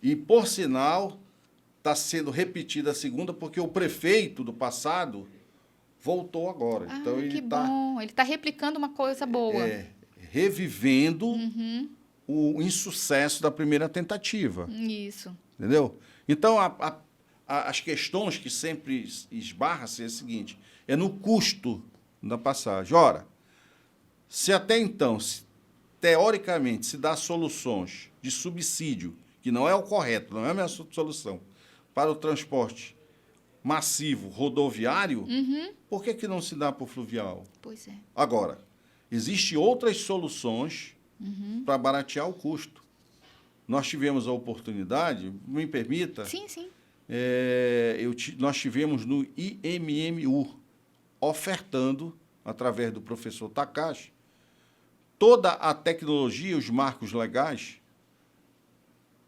E, por sinal, está sendo repetida a segunda, porque o prefeito do passado voltou agora. Ah, Então, ele que está bom. Ele está replicando uma coisa boa. revivendo o insucesso da primeira tentativa. Isso. Entendeu? Então, as questões que sempre esbarram-se é o seguinte, é no custo da passagem. Ora, se até então, teoricamente, se dá soluções de subsídio, que não é o correto, não é a minha solução, para o transporte massivo rodoviário, por que não se dá para o fluvial? Pois é. Agora, existem outras soluções para baratear o custo. Nós tivemos a oportunidade, me permita, Sim, sim. nós tivemos no IMMU, ofertando, através do professor Takashi, toda a tecnologia e os marcos legais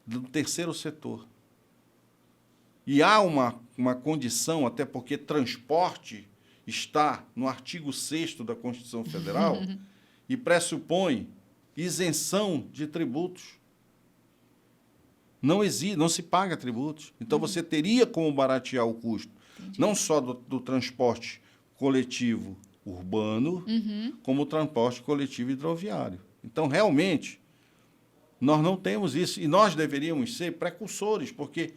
do terceiro setor. E há uma condição, até porque transporte está no artigo 6º da Constituição Federal e pressupõe isenção de tributos. Não se paga tributos. Então, você teria como baratear o custo, não só do transporte coletivo urbano, como o transporte coletivo hidroviário. Então, realmente, nós não temos isso. E nós deveríamos ser precursores, porque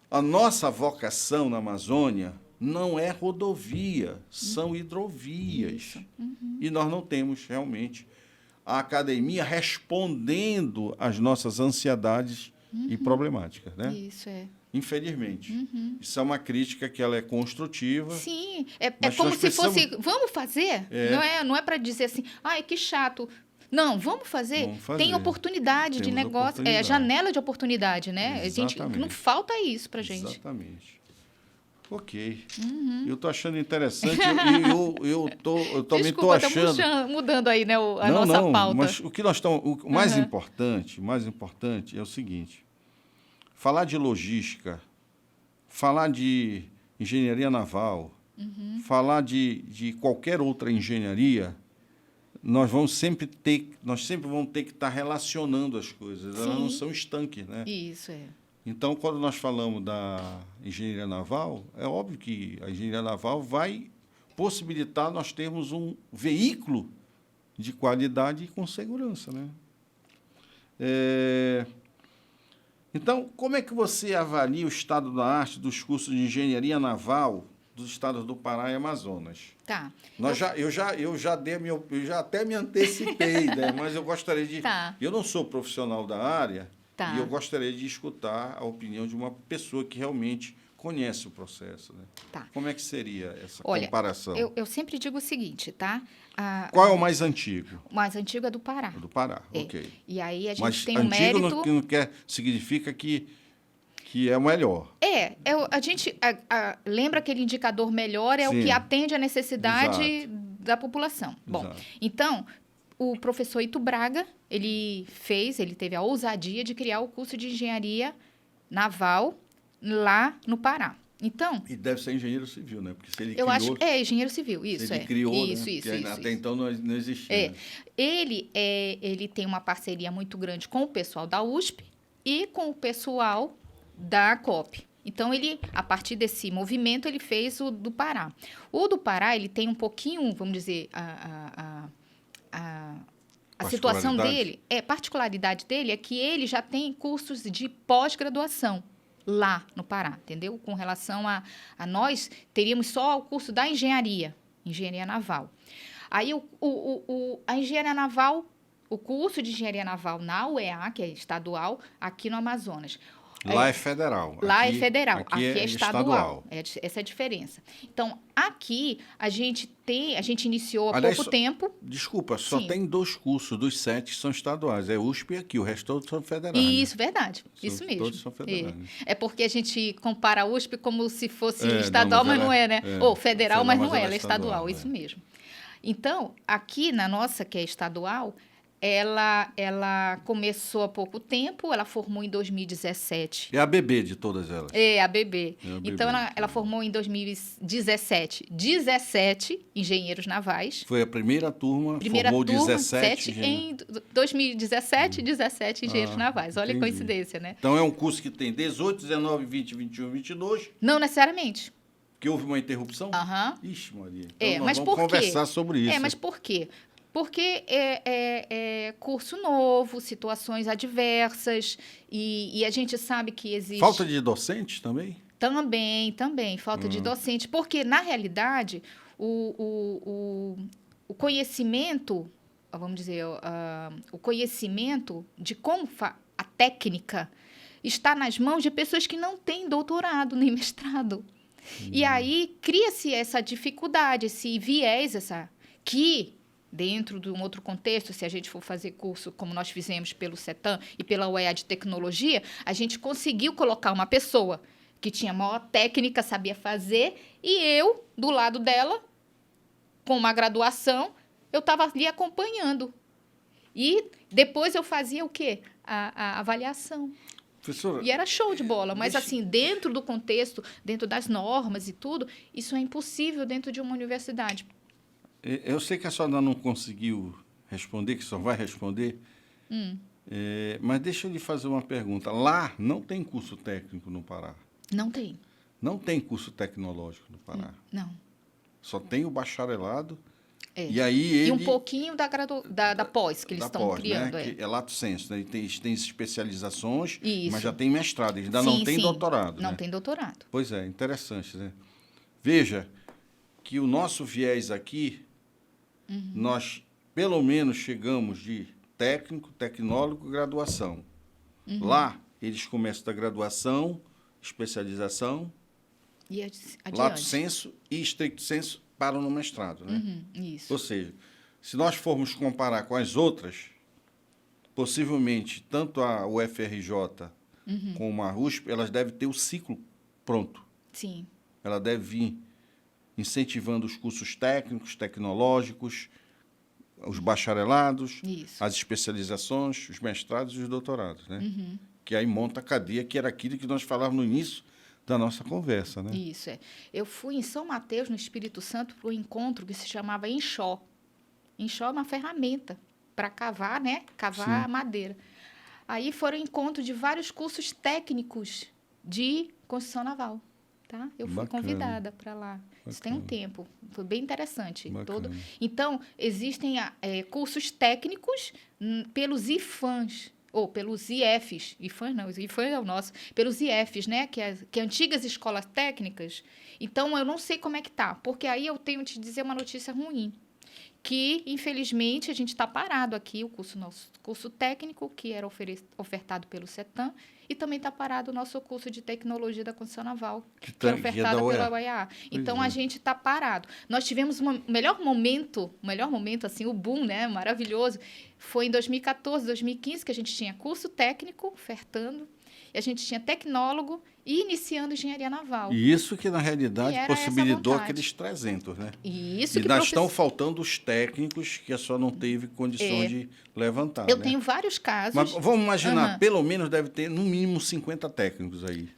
a nossa vocação na Amazônia não é rodovia, são hidrovias. E nós não temos, realmente, a academia respondendo às nossas ansiedades e problemáticas, né? Isso é. Infelizmente. Isso é uma crítica que ela é construtiva. Sim, é Mas como nós se fosse, precisamos- vamos fazer? Não é para dizer assim, ai, que chato. Não, vamos fazer. Vamos fazer. Tem oportunidade de Temos negócio, oportunidade. janela de oportunidade, né? A gente, Exatamente. não falta isso pra gente. Exatamente. Ok. Eu estou achando interessante e eu também estou Desculpa, achando... estamos mudando aí, né, a nossa pauta. Mas o que nós estamos... O mais importante é o seguinte. Falar de logística, falar de engenharia naval, falar de qualquer outra engenharia, nós sempre vamos ter que estar relacionando as coisas. Elas não Sim. são estanques, né? Isso é. Então, quando nós falamos da engenharia naval, é óbvio que a engenharia naval vai possibilitar nós termos um veículo de qualidade e com segurança, né? Então, como é que você avalia o estado da arte dos cursos de engenharia naval dos estados do Pará e Amazonas? Tá. Eu já até me antecipei, né? Mas eu gostaria de... Tá. Eu não sou profissional da área, Tá. e eu gostaria de escutar a opinião de uma pessoa que realmente conhece o processo, né? Tá. Como é que seria essa Olha, comparação? eu sempre digo o seguinte, tá? Qual é o mais antigo? O mais antigo é do Pará. O do Pará, É. ok. E aí a gente Mas tem um antigo mérito... não quer, significa que é o melhor. A gente lembra aquele indicador melhor é o que Sim. atende à necessidade Exato. da população. Bom, Exato. então, o professor Ito Braga, ele teve a ousadia de criar o curso de engenharia naval lá no Pará. Então, E deve ser engenheiro civil, né? Porque se ele eu criou, acho que é engenheiro civil, isso se ele é. criou, Isso, né? isso, Porque isso. até isso. então não existia. Né? Ele tem uma parceria muito grande com o pessoal da USP e com o pessoal da COP. Então, a partir desse movimento, ele fez o do Pará. O do Pará, ele tem um pouquinho, vamos dizer, a situação dele, particularidade dele é que ele já tem cursos de pós-graduação lá no Pará, entendeu? Com relação a nós, teríamos só o curso da engenharia naval. Aí, a engenharia naval, o curso de engenharia naval na UEA, que é estadual, aqui no Amazonas. Lá é federal. Lá é federal, aqui é estadual. Essa é a diferença. Então, aqui, a gente iniciou há Aliás, pouco tempo. Desculpa, só Sim. tem 2 cursos dos 7 que são estaduais. É USP e aqui, o resto todos são federais. Isso, verdade. Isso mesmo. Todos são federais. É porque a gente compara a USP como se fosse É, estadual, não, mas não é, né? Ou federal, mas não ela é, ela é estadual, isso mesmo. Então, aqui na nossa, que é estadual, ela começou há pouco tempo, ela formou em 2017. É a bebê de todas elas. É, a BB. É a BB. Então, ela formou em 2017 17 engenheiros navais. Foi a primeira turma, formou 17 em 2017, 17 engenheiros navais. Olha entendi. a coincidência, né? Então, é um curso que tem 18, 19, 20, 21, 22. Não necessariamente. Que houve uma interrupção? Aham. Ixi, Maria. Então, nós mas vamos por conversar quê? sobre isso. Mas por quê? Porque é curso novo, situações adversas, e a gente sabe que existe... Falta de docentes também? Também, falta de docente. Porque, na realidade, o conhecimento, vamos dizer, o conhecimento de como a técnica está nas mãos de pessoas que não têm doutorado nem mestrado. E aí cria-se essa dificuldade, esse viés, que... Dentro de um outro contexto, se a gente for fazer curso como nós fizemos pelo CETAM e pela UEA de tecnologia, a gente conseguiu colocar uma pessoa que tinha maior técnica, sabia fazer, e eu, do lado dela, com uma graduação, eu estava ali acompanhando. E depois eu fazia o quê? A avaliação. Professora, E era show de bola, mas assim, dentro do contexto, dentro das normas e tudo, isso é impossível dentro de uma universidade. Eu sei que a senhora não conseguiu responder, que só vai responder, mas deixa eu lhe fazer uma pergunta. Lá não tem curso técnico no Pará? Não tem. Não tem curso tecnológico no Pará? Não. Só tem o bacharelado. É. E aí E um pouquinho da pós que eles estão pós, criando. Né? Que é lato sensu, né? Tem especializações, Isso. mas já tem mestrado, ainda não tem doutorado. Não né? tem doutorado. Pois é, interessante, né? Veja que o nosso viés aqui, nós pelo menos chegamos de técnico, tecnólogo, graduação. Lá, eles começam da graduação, especialização, E adiante. lato sensu e estricto sensu param no mestrado, né? Isso. Ou seja, se nós formos comparar com as outras, possivelmente tanto a UFRJ como a USP, elas devem ter o ciclo pronto. Sim. Ela deve vir incentivando os cursos técnicos, tecnológicos, os bacharelados, Isso. as especializações, os mestrados e os doutorados, né? Que aí monta a cadeia, que era aquilo que nós falávamos no início da nossa conversa, né? Isso, é. Eu fui em São Mateus, no Espírito Santo, para um encontro que se chamava Enxó. Enxó é uma ferramenta para cavar, né? Cavar madeira. Aí foram encontro de vários cursos técnicos de construção naval. Tá? Eu fui convidada para lá. Isso tem um tempo. Foi bem interessante. Então, existem cursos técnicos pelos IFANs, ou pelos IFs. IFANs não, IFANs é o nosso. Pelos IFs, né? Que é antigas escolas técnicas. Então, eu não sei como é que tá. Porque aí eu tenho que te dizer uma notícia ruim. que, infelizmente, a gente está parado aqui, nosso curso técnico, que era ofertado pelo CETAM, e também está parado o nosso curso de tecnologia da construção naval, que é ofertado pela UEA. Então, a gente está parado. Nós tivemos o melhor momento, assim, o boom, né, maravilhoso, foi em 2014, 2015, que a gente tinha curso técnico ofertando, e a gente tinha tecnólogo e iniciando engenharia naval. E isso que, na realidade, possibilitou aqueles 300, né? Isso e que nós estão faltando os técnicos que a senhora não teve condições de levantar. Eu tenho vários casos. Mas vamos imaginar, pelo menos deve ter, no mínimo, 50 técnicos aí.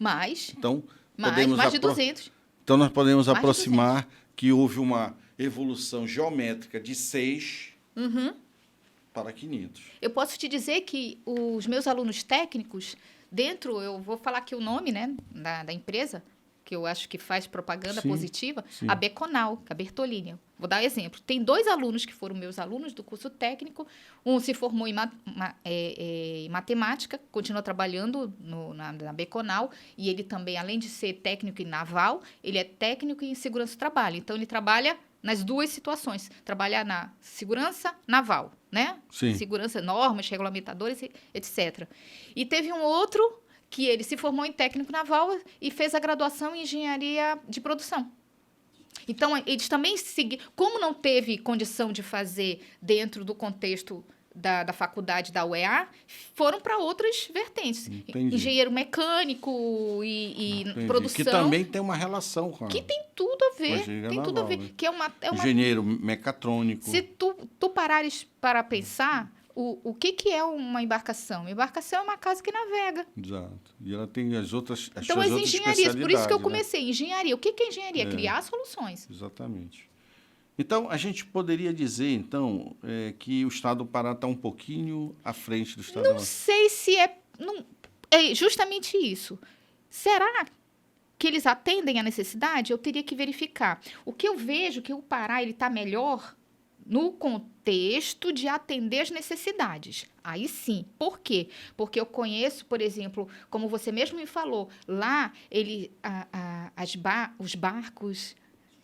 Então, mais de 200. Então, nós podemos aproximar que houve uma evolução geométrica de 6 para 500. Eu posso te dizer que os meus alunos técnicos, eu vou falar aqui o nome, né, da empresa, que eu acho que faz propaganda positiva, a Beconal, a Bertolini. Vou dar exemplo. Tem 2 alunos que foram meus alunos do curso técnico. Um se formou em matemática, continua trabalhando na Beconal, e ele também, além de ser técnico em naval, ele é técnico em segurança do trabalho. Então, ele trabalha nas 2 situações. Trabalha na segurança naval, né? Segurança, normas, regulamentadores, etc. E teve um outro que ele se formou em técnico naval e fez a graduação em engenharia de produção. Então, eles também seguiram. Como não teve condição de fazer dentro do contexto da faculdade da UEA, foram para outras vertentes. Entendi. Engenheiro mecânico e produção. Que também tem uma relação com que tem tudo a ver. Tem tudo a ver. Né? Que é uma engenheiro mecatrônico. Se tu parares para pensar, o que é uma embarcação? Uma embarcação é uma casa que navega. Exato. E ela tem as outras Então, as engenharias. Por isso que eu comecei. Né? Engenharia. O que é engenharia? Criar soluções. Exatamente. Então, a gente poderia dizer, então, que o Estado do Pará está um pouquinho à frente do Estado. Não sei se é justamente isso. Será que eles atendem à necessidade? Eu teria que verificar. O que eu vejo que o Pará está melhor no contexto de atender as necessidades. Aí sim. Por quê? Porque eu conheço, por exemplo, como você mesmo me falou, lá os barcos,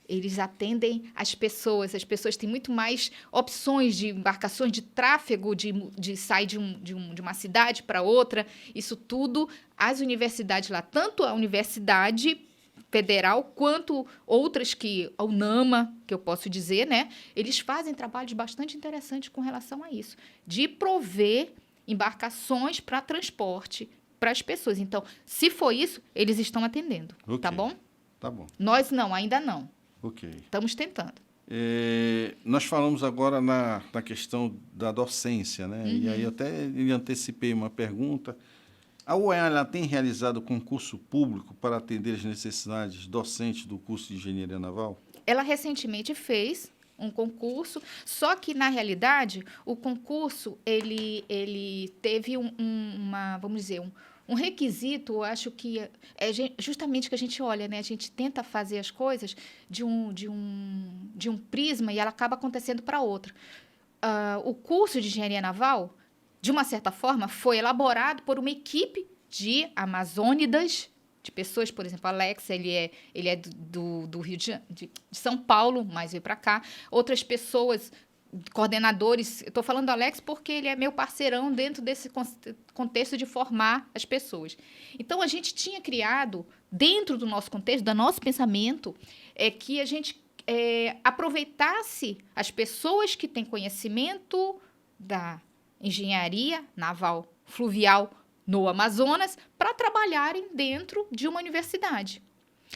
eles atendem as pessoas têm muito mais opções de embarcações, de tráfego, de sair de uma cidade para outra. Isso tudo, as universidades lá, tanto a Universidade Federal, quanto outras a UNAMA, que eu posso dizer, né? Eles fazem trabalhos bastante interessantes com relação a isso, de prover embarcações para transporte para as pessoas. Então, se for isso, eles estão atendendo, tá bom? Tá bom. Nós não, ainda não. Ok. Estamos tentando. Nós falamos agora na questão da docência, né? E aí eu até antecipei uma pergunta. A UEA ela tem realizado concurso público para atender as necessidades docentes do curso de Engenharia Naval? Ela recentemente fez um concurso, só que, na realidade, o concurso ele teve vamos dizer, um requisito, eu acho que é justamente que a gente olha, né? A gente tenta fazer as coisas de um prisma e ela acaba acontecendo para outro. O curso de Engenharia Naval, de uma certa forma, foi elaborado por uma equipe de amazônidas, de pessoas, por exemplo, Alex, ele é do Rio de São Paulo, mas veio para cá. Outras pessoas, coordenadores, eu estou falando do Alex porque ele é meu parceirão dentro desse contexto de formar as pessoas. Então, a gente tinha criado, dentro do nosso contexto, do nosso pensamento, que a gente aproveitasse as pessoas que têm conhecimento da engenharia naval fluvial no Amazonas para trabalharem dentro de uma universidade.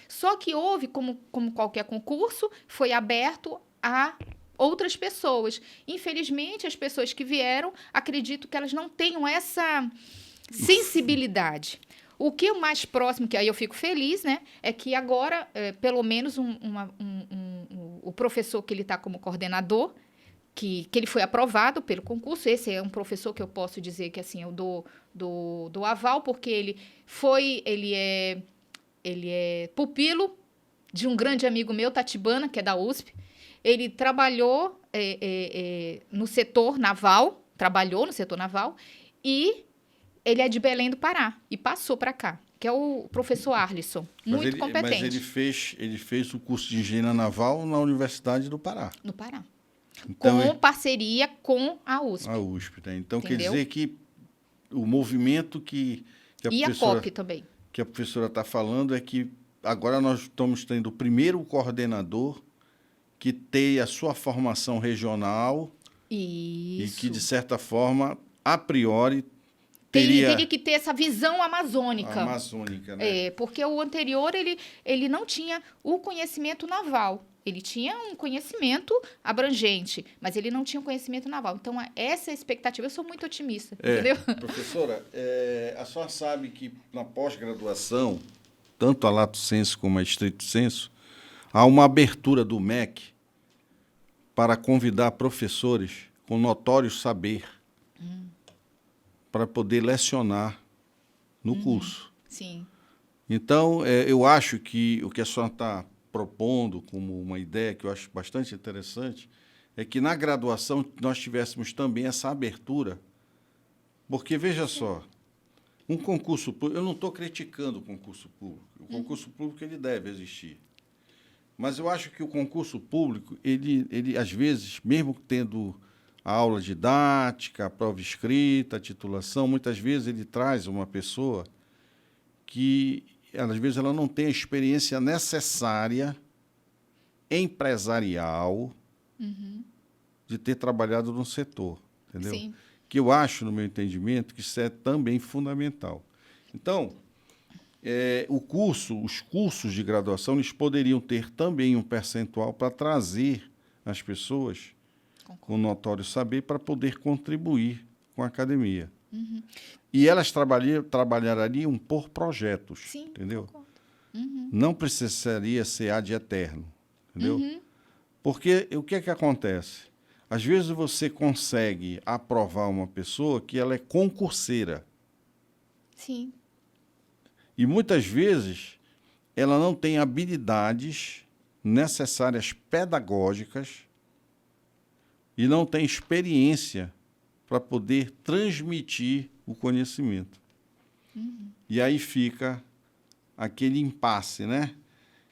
Só que houve, como qualquer concurso, foi aberto a outras pessoas. Infelizmente, as pessoas que vieram, acredito que elas não tenham essa sensibilidade. O que é o mais próximo, que aí eu fico feliz, né, é que agora, pelo menos, o professor que ele está como coordenador, que ele foi aprovado pelo concurso. Esse é um professor que eu posso dizer que assim, eu dou aval, porque ele é pupilo de um grande amigo meu, Tatibana, que é da USP. Ele trabalhou no setor naval, e ele é de Belém do Pará, e passou para cá, que é o professor Arlisson, muito competente. Mas ele fez o curso de engenharia naval na Universidade do Pará. No Pará. Então, com parceria com a USP. a USP, né? Então, Entendeu? quer dizer que o movimento que E a COP também. que a professora está falando é que agora nós estamos tendo o primeiro coordenador que tem a sua formação regional e que, de Isso. certa forma, a priori, Teria teria que ter essa visão amazônica. amazônica, né? Porque o anterior, ele não tinha o conhecimento naval. Ele tinha um conhecimento abrangente, mas ele não tinha um conhecimento naval. Então, essa é a expectativa. Eu sou muito otimista, entendeu? Professora, a senhora sabe que na pós-graduação, tanto a lato sensu como a estrito sensu, há uma abertura do MEC para convidar professores com notório saber para poder lecionar no curso. Sim. Então, eu acho que o que a senhora está propondo como uma ideia que eu acho bastante interessante é que na graduação nós tivéssemos também essa abertura, porque, veja só, um concurso público, eu não estou criticando o concurso público, o concurso público ele deve existir, mas eu acho que o concurso público, ele às vezes, mesmo tendo a aula didática, a prova escrita, a titulação, muitas vezes ele traz uma pessoa que, às vezes, ela não tem a experiência necessária, empresarial, de ter trabalhado no setor, entendeu? Sim. Que eu acho, no meu entendimento, que isso é também fundamental. Então, os cursos de graduação, eles poderiam ter também um percentual para trazer as pessoas com notório saber para poder contribuir com a academia. E elas trabalhariam por projetos, Sim, entendeu? concordo. Não precisaria ser ad eterno, entendeu? Porque o que é que acontece? Às vezes você consegue aprovar uma pessoa que ela é concurseira. Sim. E muitas vezes ela não tem habilidades necessárias pedagógicas e não tem experiência para poder transmitir o conhecimento. E aí fica aquele impasse, né?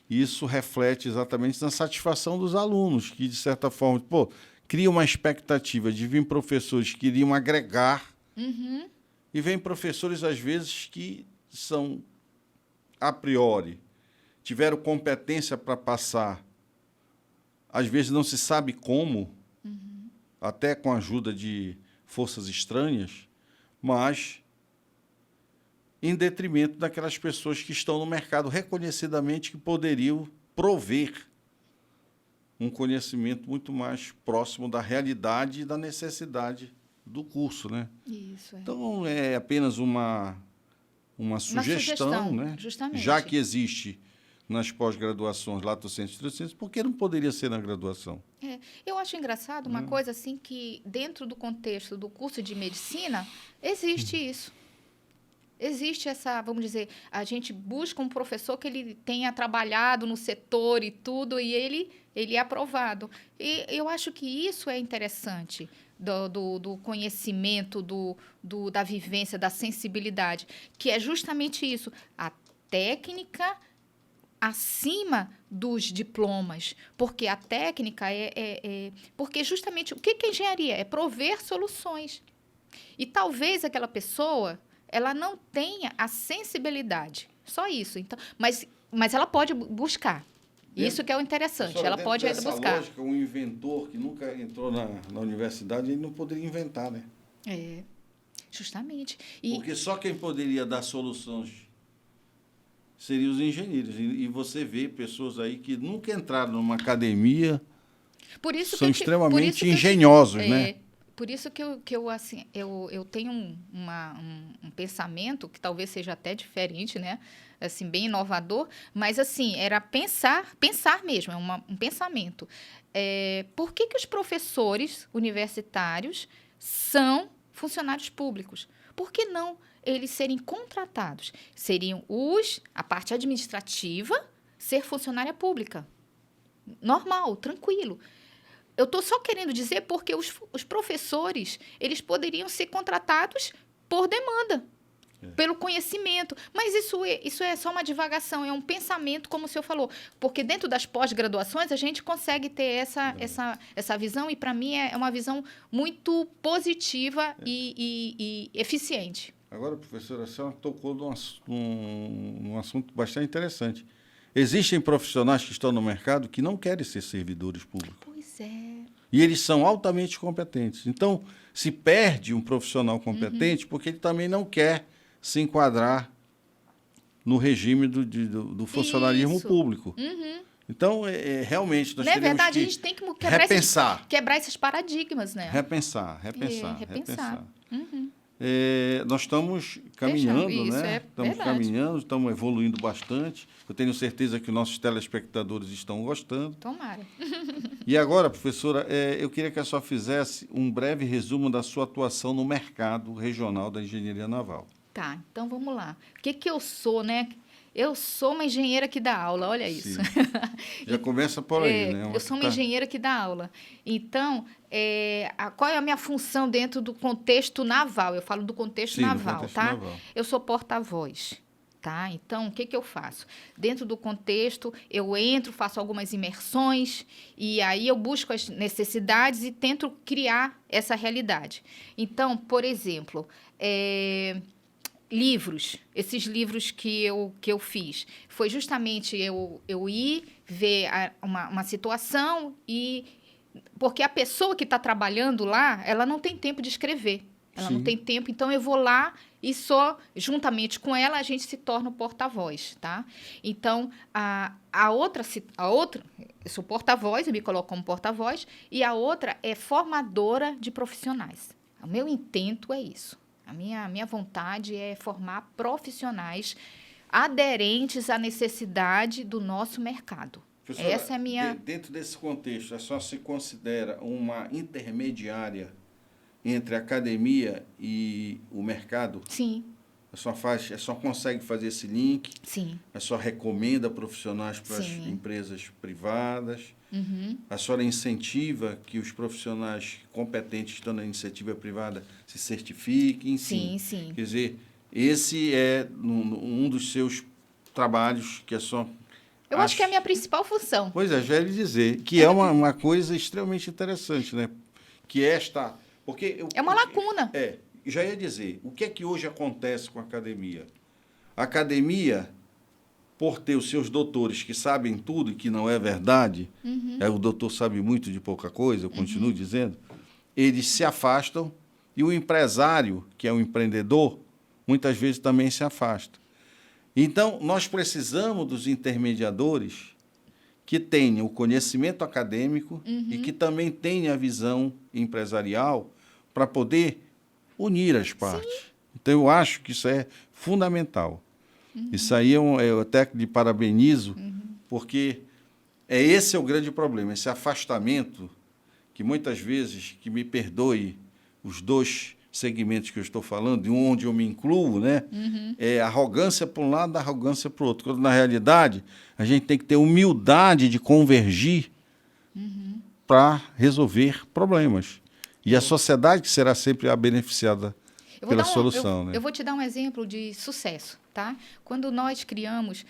Isso reflete exatamente na satisfação dos alunos, que, de certa forma, cria uma expectativa de vir professores que iriam agregar, e vem professores, às vezes, que são, a priori, tiveram competência para passar, às vezes não se sabe como, até com a ajuda de forças estranhas, mas em detrimento daquelas pessoas que estão no mercado reconhecidamente que poderiam prover um conhecimento muito mais próximo da realidade e da necessidade do curso, né? Isso. Então, é apenas uma sugestão, né? Justamente. Já que existe nas pós-graduações lato sensu e estrito sensu, por que não poderia ser na graduação? Eu acho engraçado uma coisa assim que, dentro do contexto do curso de medicina, existe isso. Existe essa, vamos dizer, a gente busca um professor que ele tenha trabalhado no setor e tudo, e ele é aprovado. E eu acho que isso é interessante, do conhecimento, da vivência, da sensibilidade, que é justamente isso, a técnica acima dos diplomas, porque a técnica porque justamente, o que é engenharia? É prover soluções. E talvez aquela pessoa ela não tenha a sensibilidade. Só isso. Então, mas ela pode buscar. Isso que é o interessante. Ela pode ainda buscar. Lógica, um inventor que nunca entrou na universidade, ele não poderia inventar, né? Justamente. Porque só quem poderia dar soluções seriam os engenheiros. E você vê pessoas aí que nunca entraram numa academia, são extremamente engenhosos, né? Por isso que eu tenho um pensamento que talvez seja até diferente, né? Assim, bem inovador, mas assim, era pensar mesmo, é um pensamento. Por que os professores universitários são funcionários públicos? Por que não eles serem contratados? Seriam a parte administrativa, ser funcionária pública. Normal, tranquilo. Eu estou só querendo dizer porque os professores, eles poderiam ser contratados por demanda. pelo conhecimento. Mas isso é só uma divagação, é um pensamento, como o senhor falou. Porque dentro das pós-graduações a gente consegue ter essa visão, e para mim é uma visão muito positiva e eficiente. Agora, professora, a senhora tocou num assunto bastante interessante. Existem profissionais que estão no mercado que não querem ser servidores públicos. Pois é. E eles são altamente competentes. Então, se perde um profissional competente porque ele também não quer se enquadrar no regime do funcionalismo público. Então, realmente, nós Não é teremos verdade, que a gente tem que quebrar esses paradigmas, né? repensar. Nós estamos Fechando. caminhando, Isso, né? é Estamos verdade. caminhando, estamos evoluindo bastante. Eu tenho certeza que os nossos telespectadores estão gostando. Tomara. E agora, professora, eu queria que a senhora fizesse um breve resumo da sua atuação no mercado regional da engenharia naval. Tá, então vamos lá. O que eu sou, né? Eu sou uma engenheira que dá aula, olha isso. Já começa por aí, né? Eu sou uma engenheira que dá aula. Então, qual é a minha função dentro do contexto naval? Eu falo do contexto naval, contexto tá? naval. Eu sou porta-voz, tá? Então, o que eu faço? Dentro do contexto, eu entro, faço algumas imersões, e aí eu busco as necessidades e tento criar essa realidade. Então, por exemplo, livros, esses livros que eu fiz, foi justamente eu ir ver uma situação porque a pessoa que está trabalhando lá, ela não tem tempo de escrever, ela não tem tempo, então eu vou lá e juntamente com ela, a gente se torna o porta-voz, tá? Então, a outra, eu sou porta-voz, eu me coloco como porta-voz, e a outra é formadora de profissionais. O meu intento é isso. A minha vontade é formar profissionais aderentes à necessidade do nosso mercado. Professora, Essa é a minha... Dentro desse contexto, a senhora se considera uma intermediária entre a academia e o mercado? Sim. A senhora consegue fazer esse link? Sim. A senhora recomenda profissionais para as empresas privadas? A senhora incentiva que os profissionais competentes que estão na iniciativa privada se certifiquem? Sim. Quer dizer, esse é um dos seus trabalhos que a senhora... Eu acho que é a minha principal função. Pois é, já ia lhe dizer, que é uma coisa extremamente interessante, né? Que é uma lacuna. Já ia dizer, o que é que hoje acontece com a academia? A academia, por ter os seus doutores que sabem tudo e que não é verdade, o doutor sabe muito de pouca coisa, eu continuo dizendo, eles se afastam e o empresário, que é o empreendedor, muitas vezes também se afasta. Então, nós precisamos dos intermediadores que tenham o conhecimento acadêmico e que também tenham a visão empresarial para poder unir as partes. Sim. Então, eu acho que isso é fundamental. Isso aí eu até lhe parabenizo, porque esse é o grande problema, esse afastamento que muitas vezes, que me perdoe os dois segmentos que eu estou falando, de onde eu me incluo, né? É arrogância para um lado, arrogância para o outro. Quando, na realidade, a gente tem que ter humildade de convergir para resolver problemas. E a sociedade que será sempre a beneficiada pela solução. Eu vou te dar um exemplo de sucesso, tá? Quando nós criamos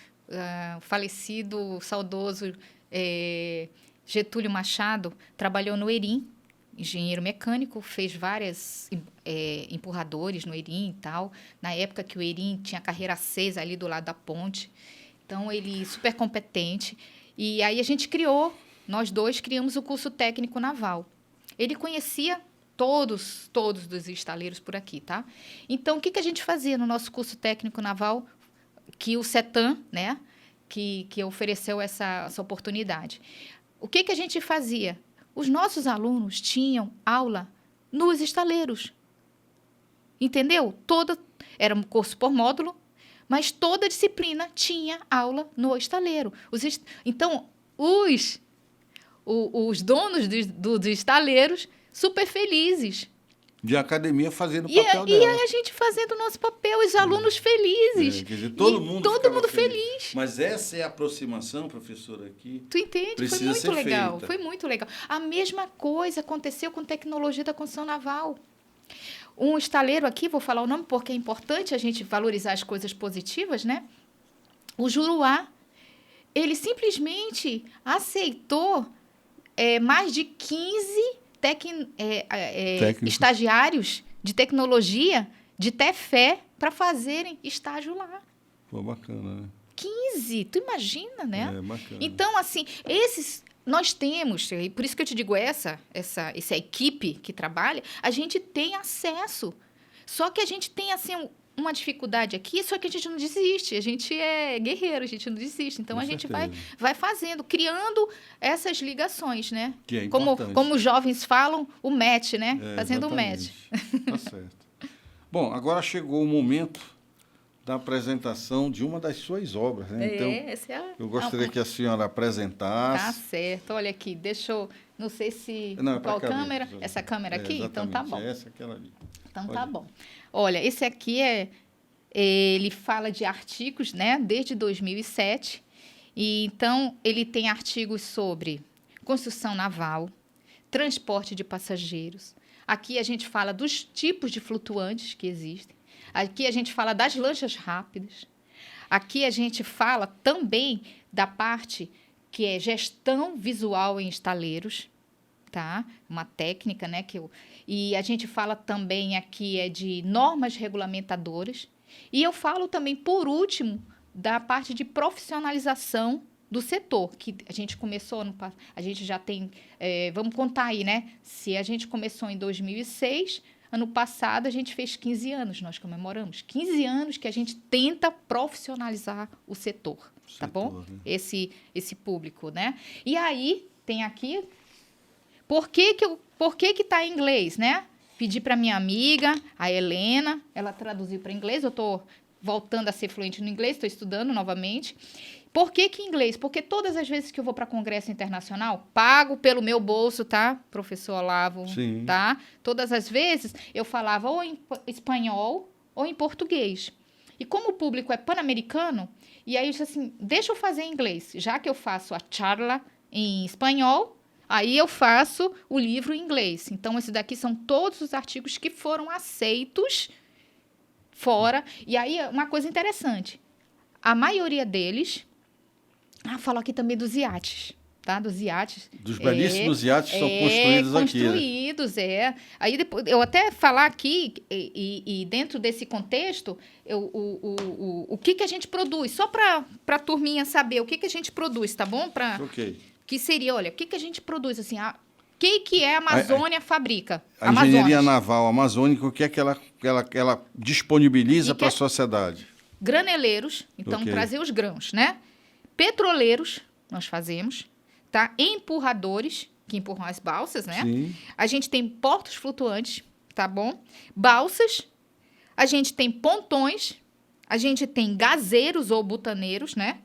o falecido, saudoso Getúlio Machado, trabalhou no ERIM, engenheiro mecânico, fez várias empurradores no ERIM e tal. Na época que o ERIM tinha carreira 6 ali do lado da ponte. Então, ele super competente. E aí nós dois criamos o curso técnico naval. Ele conhecia todos dos estaleiros por aqui, tá? Então, o que a gente fazia no nosso curso técnico naval, que o CETAM, né, que ofereceu essa oportunidade? O que a gente fazia? Os nossos alunos tinham aula nos estaleiros. Entendeu? Era um curso por módulo, mas toda disciplina tinha aula no estaleiro. Então, os donos dos estaleiros super felizes. De academia fazendo o papel dela. E a gente fazendo o nosso papel, os alunos felizes. Quer dizer, todo mundo feliz. Mas essa é a aproximação, professora, aqui. Tu entende? Foi muito legal. A mesma coisa aconteceu com tecnologia da construção naval. Um estaleiro aqui, vou falar o nome porque é importante a gente valorizar as coisas positivas, né? O Juruá, ele simplesmente aceitou mais de 15 Técnicos. estagiários de tecnologia, de Tefé, para fazerem estágio lá. Pô, bacana, né? 15, tu imagina, né? É, bacana. Então, assim, nós temos, e por isso que eu te digo, essa equipe que trabalha, a gente tem acesso. Só que a gente tem, assim, uma dificuldade aqui, só que a gente não desiste. A gente é guerreiro, a gente não desiste. Então, Com a gente certeza. vai fazendo, criando essas ligações, né? Que é importante. Como os jovens falam, o match, né? É, Fazendo o match. exatamente. Tá certo. Bom, agora chegou o momento da apresentação de uma das suas obras, né? Então, Essa é eu gostaria que a senhora apresentasse. Tá certo. Olha aqui, deixa eu... Não sei se... Não, é qual pra cá câmera? mesmo. Essa câmera aqui? Então tá bom. Essa, aquela ali. Então Pode tá ir. bom. Olha, esse aqui ele fala de artigos, né, desde 2007. E então ele tem artigos sobre construção naval, transporte de passageiros. Aqui a gente fala dos tipos de flutuantes que existem. Aqui a gente fala das lanchas rápidas. Aqui a gente fala também da parte que é gestão visual em estaleiros, tá? Uma técnica, né? E a gente fala também aqui de normas regulamentadoras. E eu falo também, por último, da parte de profissionalização do setor, que a gente começou, a gente já tem, vamos contar aí, né? Se a gente começou em 2006, ano passado a gente fez 15 anos, nós comemoramos 15 anos que a gente tenta profissionalizar o setor, tá bom? Né? Esse público, né? E aí, tem aqui, por que que tá em inglês, né? Pedi para minha amiga, a Helena, ela traduziu para inglês, eu estou voltando a ser fluente no inglês, estou estudando novamente. Por que inglês? Porque todas as vezes que eu vou para congresso internacional, pago pelo meu bolso, tá? Professor Olavo, Sim. tá? Todas as vezes eu falava ou em espanhol ou em português. E como o público é pan-americano, e aí eu disse assim, deixa eu fazer em inglês. Já que eu faço a charla em espanhol, aí eu faço o livro em inglês. Então, esses daqui são todos os artigos que foram aceitos fora. E aí, uma coisa interessante, a maioria deles... falo aqui também dos iates, tá? Dos iates. Dos belíssimos iates que são construídos aqui. Construídos, Aí, depois, eu até falar aqui, e dentro desse contexto, o que a gente produz, só para a turminha saber o que a gente produz, tá bom? Ok. Que seria, olha, o que a gente produz, assim, o que a Amazônia fabrica? A engenharia naval amazônica, o que é que ela disponibiliza para a sociedade? Graneleiros, então trazer os grãos, né? Petroleiros, nós fazemos, tá? Empurradores, que empurram as balsas, né? Sim. A gente tem portos flutuantes, tá bom? Balsas, a gente tem pontões, a gente tem gazeiros ou butaneiros, né?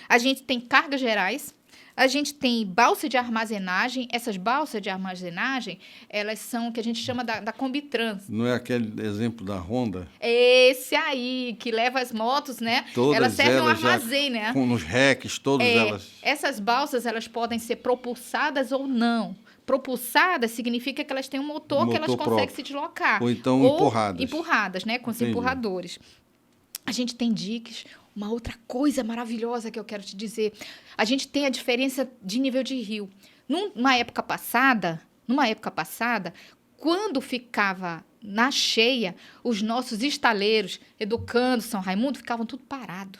A gente tem cargas gerais, a gente tem balsa de armazenagem. Essas balsas de armazenagem, elas são o que a gente chama da Combitrans. Não é aquele exemplo da Honda? Esse aí, que leva as motos, né? Todas elas servem um elas armazém, né? Com os racks, todas elas. Essas balsas, elas podem ser propulsadas ou não. Propulsadas significa que elas têm um motor que elas conseguem próprio. se deslocar. Ou então empurradas. Empurradas, né? Com os empurradores. A gente tem diques. Uma outra coisa maravilhosa que eu quero te dizer. A gente tem a diferença de nível de rio. Numa época passada, quando ficava na cheia, os nossos estaleiros, Educando, São Raimundo, ficavam tudo parado.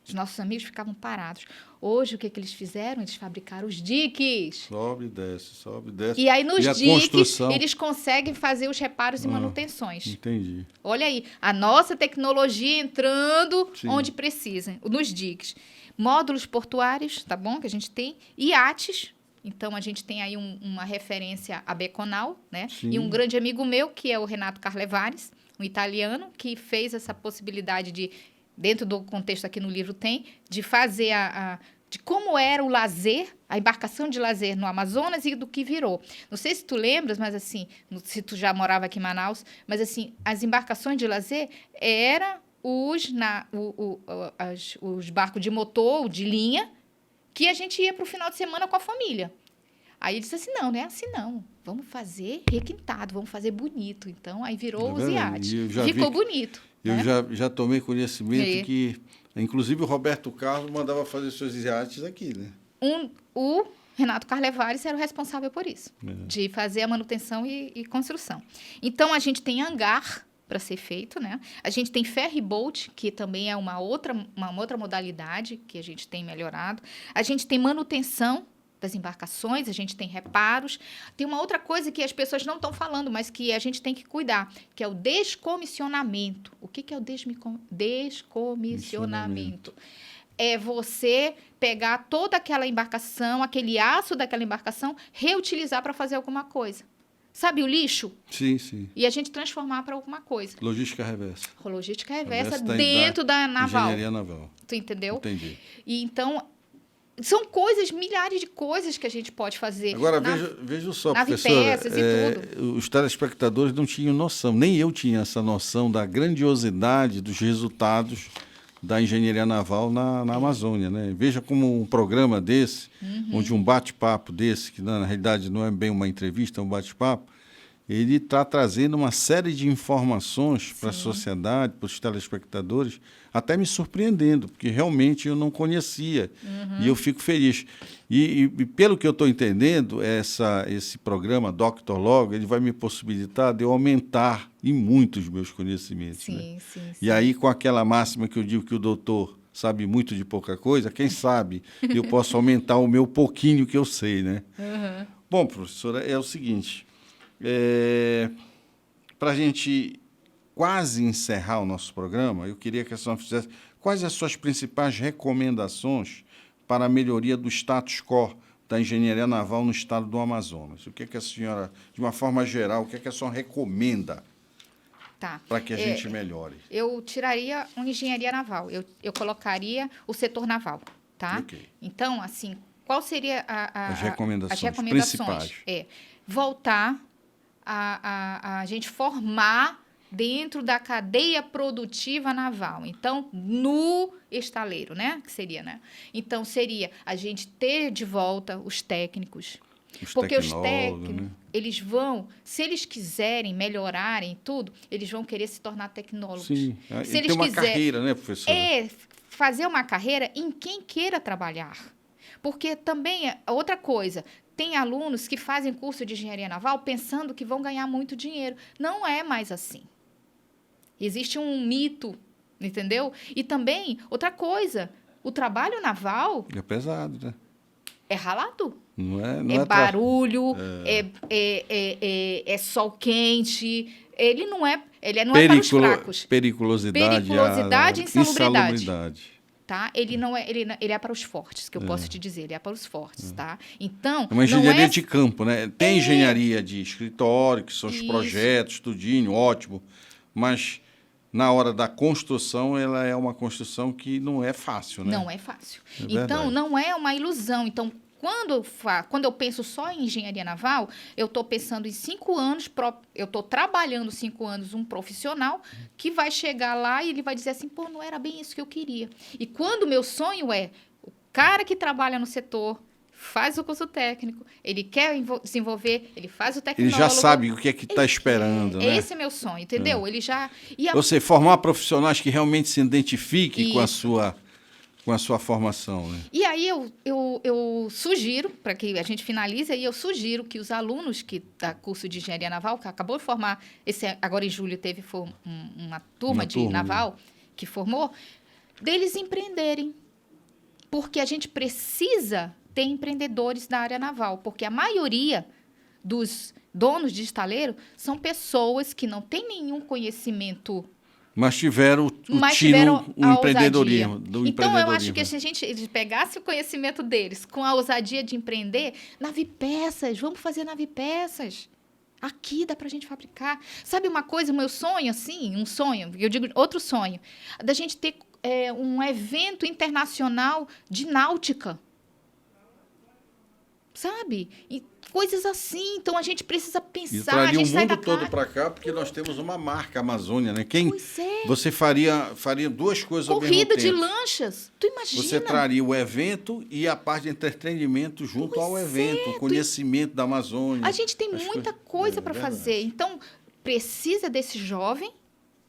Os nossos amigos ficavam parados. Hoje, o que eles fizeram? Eles fabricaram os diques. Sobe e desce, sobe e desce. E aí, nos diques, construção... eles conseguem fazer os reparos e manutenções. Entendi. Olha aí, a nossa tecnologia entrando Sim. onde precisa, nos diques. Módulos portuários, tá bom? Que a gente tem. Iates. Então, a gente tem aí uma referência a Beconal, né? Sim. E um grande amigo meu, que é o Renato Carlevares, um italiano, que fez essa possibilidade de, dentro do contexto aqui no livro tem, de fazer de como era o lazer, a embarcação de lazer no Amazonas e do que virou. Não sei se tu lembras, mas assim, se tu já morava aqui em Manaus, mas assim, as embarcações de lazer eram os barcos de motor, de linha, que a gente ia para o final de semana com a família. Aí ele disse assim, não é assim não. Vamos fazer requintado, vamos fazer bonito. Então, aí virou os iates. Ficou bonito. Eu né? já tomei conhecimento que, inclusive, o Roberto Carlos mandava fazer seus iates aqui, né? O Renato Carlevares era o responsável por isso, de fazer a manutenção e construção. Então, a gente tem hangar para ser feito, né? A gente tem ferry boat, que também é uma outra modalidade que a gente tem melhorado. A gente tem manutenção das embarcações, a gente tem reparos. Tem uma outra coisa que as pessoas não estão falando, mas que a gente tem que cuidar, que é o descomissionamento. O que é o descomissionamento? É você pegar toda aquela embarcação, aquele aço daquela embarcação, reutilizar para fazer alguma coisa. Sabe o lixo? Sim, sim. E a gente transformar para alguma coisa. Logística reversa. Logística reversa dentro da naval. Engenharia naval. Tu entendeu? Entendi. E então, são coisas, milhares de coisas que a gente pode fazer. Agora, veja só, professora, e tudo. Os telespectadores não tinham noção, nem eu tinha essa noção da grandiosidade dos resultados da engenharia naval na Amazônia, né? Veja como um programa desse, onde um bate-papo desse, que na realidade não é bem uma entrevista, é um bate-papo, ele está trazendo uma série de informações para a sociedade, para os telespectadores, até me surpreendendo, porque realmente eu não conhecia. E eu fico feliz. E pelo que eu estou entendendo, esse programa Dr. Log, ele vai me possibilitar de eu aumentar e muito os meus conhecimentos. Sim, né? sim. E aí, com aquela máxima que eu digo que o doutor sabe muito de pouca coisa, quem sabe eu posso aumentar o meu pouquinho que eu sei, né? Bom, professora, é o seguinte... para a gente quase encerrar o nosso programa, eu queria que a senhora fizesse quais as suas principais recomendações para a melhoria do status quo da engenharia naval no estado do Amazonas. O que é que a senhora, de uma forma geral, o que é que a senhora recomenda para que a gente melhore? Eu tiraria uma engenharia naval, eu colocaria o setor naval, tá? Okay. Então, assim, qual seria as recomendações principais? Voltar a gente formar dentro da cadeia produtiva naval. Então, no estaleiro, né? Que seria, né? Então, seria a gente ter de volta os técnicos. Porque os técnicos, né? Eles vão, se eles quiserem melhorarem tudo, eles vão querer se tornar tecnólogos. Sim, se eles tem uma carreira, né, professora? Fazer uma carreira em quem queira trabalhar. Porque também, outra coisa, tem alunos que fazem curso de engenharia naval pensando que vão ganhar muito dinheiro. Não é mais assim. Existe um mito, entendeu? E também, outra coisa, o trabalho naval... É pesado, né? É ralado. Não é barulho, é sol quente. Ele não é para os fracos. Periculosidade e insalubridade. Tá? Ele não é, ele é para os fortes, que eu posso te dizer, ele é para os fortes, tá? Então, é uma engenharia de campo, né? Tem engenharia de escritório, que são os projetos, tudinho, ótimo, mas na hora da construção, ela é uma construção que não é fácil, né? Não é fácil. Então, não é uma ilusão. Então, quando eu penso só em engenharia naval, eu estou pensando em 5 anos, eu estou trabalhando 5 anos um profissional que vai chegar lá e ele vai dizer assim, pô, não era bem isso que eu queria. E quando o meu sonho é o cara que trabalha no setor, faz o curso técnico, ele quer desenvolver, ele faz o tecnólogo. Ele já sabe o que é que está esperando, né? Esse é meu sonho, entendeu? Ele já... Você formar profissionais que realmente se identifiquem com a sua formação, né? E aí eu sugiro, para que a gente finalize, aí eu sugiro que os alunos que da curso de engenharia naval, que acabou de formar, agora em julho teve uma turma de naval que formou, deles empreenderem. Porque a gente precisa ter empreendedores da área naval, porque a maioria dos donos de estaleiro são pessoas que não têm nenhum conhecimento, mas tiveram o empreendedorismo. Então, eu acho que se a gente pegasse o conhecimento deles com a ousadia de empreender, navipeças, vamos fazer navipeças. Aqui dá pra gente fabricar. Sabe uma coisa, o meu sonho, assim, um sonho, eu digo outro sonho, da gente ter um evento internacional de náutica. sabe? E coisas assim. Então, a gente precisa E pensar, a traria o gente sai da mundo todo caixa. para cá, porque nós temos uma marca Amazônia, né? Pois é. Você faria duas coisas ao mesmo Corrida de tempo. lanchas. Tu imagina? Você traria o evento e a parte de entretenimento junto ao evento, o conhecimento da Amazônia. A gente tem muita coisa para verdade. fazer. Então, precisa desse jovem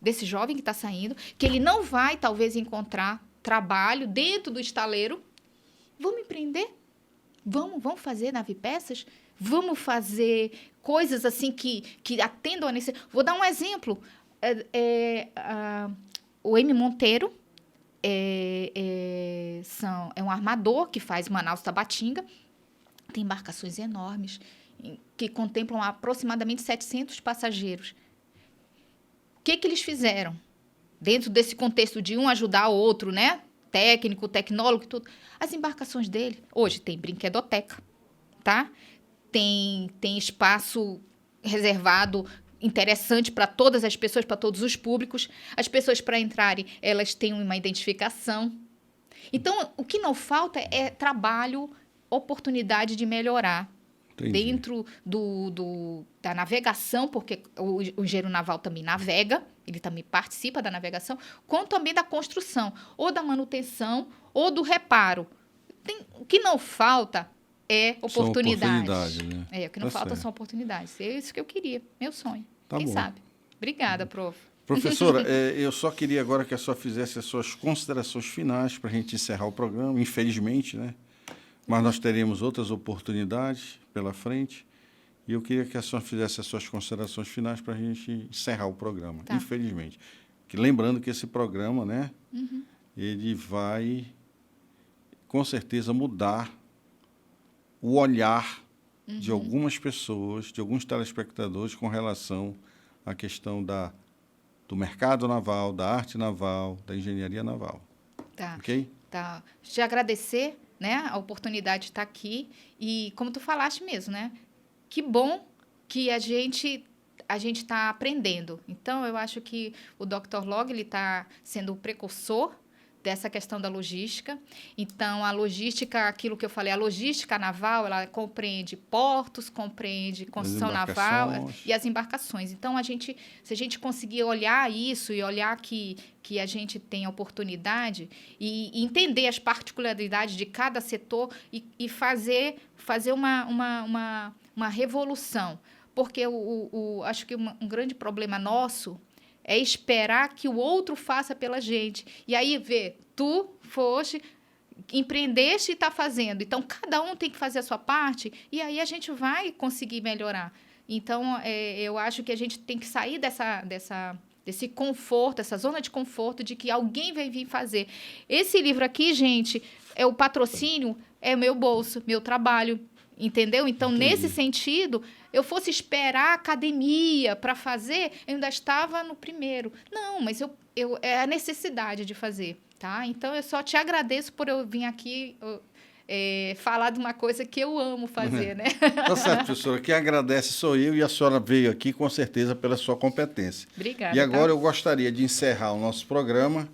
que está saindo, que ele não vai, talvez, encontrar trabalho dentro do estaleiro. Vamos empreender? Vamos fazer navipeças? Vamos fazer coisas assim que atendam a necessidade. Vou dar um exemplo. O M. Monteiro é um armador que faz Manaus-Tabatinga. Tem embarcações enormes que contemplam aproximadamente 700 passageiros. O que eles fizeram? Dentro desse contexto de um ajudar o outro, né? Técnico, tecnólogo, tudo. As embarcações dele, hoje tem brinquedoteca, tá? Tem espaço reservado interessante para todas as pessoas, para todos os públicos. As pessoas, para entrarem, elas têm uma identificação. Então, o que não falta é trabalho, oportunidade de melhorar. Entendi. Dentro da navegação, porque o engenheiro naval também navega, ele também participa da navegação, como também da construção, ou da manutenção, ou do reparo. O que não falta é oportunidades. Né? O que não falta são oportunidades. É isso que eu queria, meu sonho. Tá Quem bom. sabe? Obrigada, prof. Professora, eu só queria agora que a senhora fizesse as suas considerações finais para a gente encerrar o programa, infelizmente, né? Mas nós teremos outras oportunidades pela frente. E eu queria que a senhora fizesse as suas considerações finais para a gente encerrar o programa, tá. Infelizmente. Lembrando que esse programa, né, ele vai, com certeza, mudar o olhar de algumas pessoas, de alguns telespectadores com relação à questão do mercado naval, da arte naval, da engenharia naval. Tá. Ok? Tá. Te agradecer, né, a oportunidade de estar aqui e, como tu falaste mesmo, né, que bom que a gente está aprendendo. Então, eu acho que o Dr. Log ele está sendo o precursor dessa questão da logística. Então, a logística, aquilo que eu falei, a logística naval, ela compreende portos, compreende construção naval e as embarcações. Então, se a gente conseguir olhar isso e olhar que a gente tem a oportunidade e entender as particularidades de cada setor e fazer uma revolução. Porque acho que um grande problema nosso é esperar que o outro faça pela gente. E aí, tu foste, empreendeste e está fazendo. Então, cada um tem que fazer a sua parte e aí a gente vai conseguir melhorar. Então, eu acho que a gente tem que sair desse conforto, essa zona de conforto de que alguém vai vir fazer. Esse livro aqui, gente, o patrocínio é meu bolso, meu trabalho. Entendeu? Então, nesse sentido, eu fosse esperar a academia para fazer, eu ainda estava no primeiro. Não, mas é a necessidade de fazer, tá? Então, eu só te agradeço por eu vir aqui falar de uma coisa que eu amo fazer, né? Tá certo, professora. Quem agradece sou eu e a senhora veio aqui, com certeza, pela sua competência. Obrigada. E agora eu gostaria de encerrar o nosso programa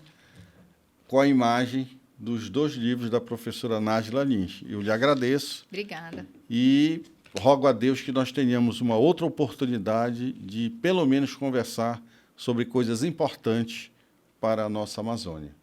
com a imagem dos 2 livros da professora Nájila Lins. Eu lhe agradeço. Obrigada. E rogo a Deus que nós tenhamos uma outra oportunidade de, pelo menos, conversar sobre coisas importantes para a nossa Amazônia.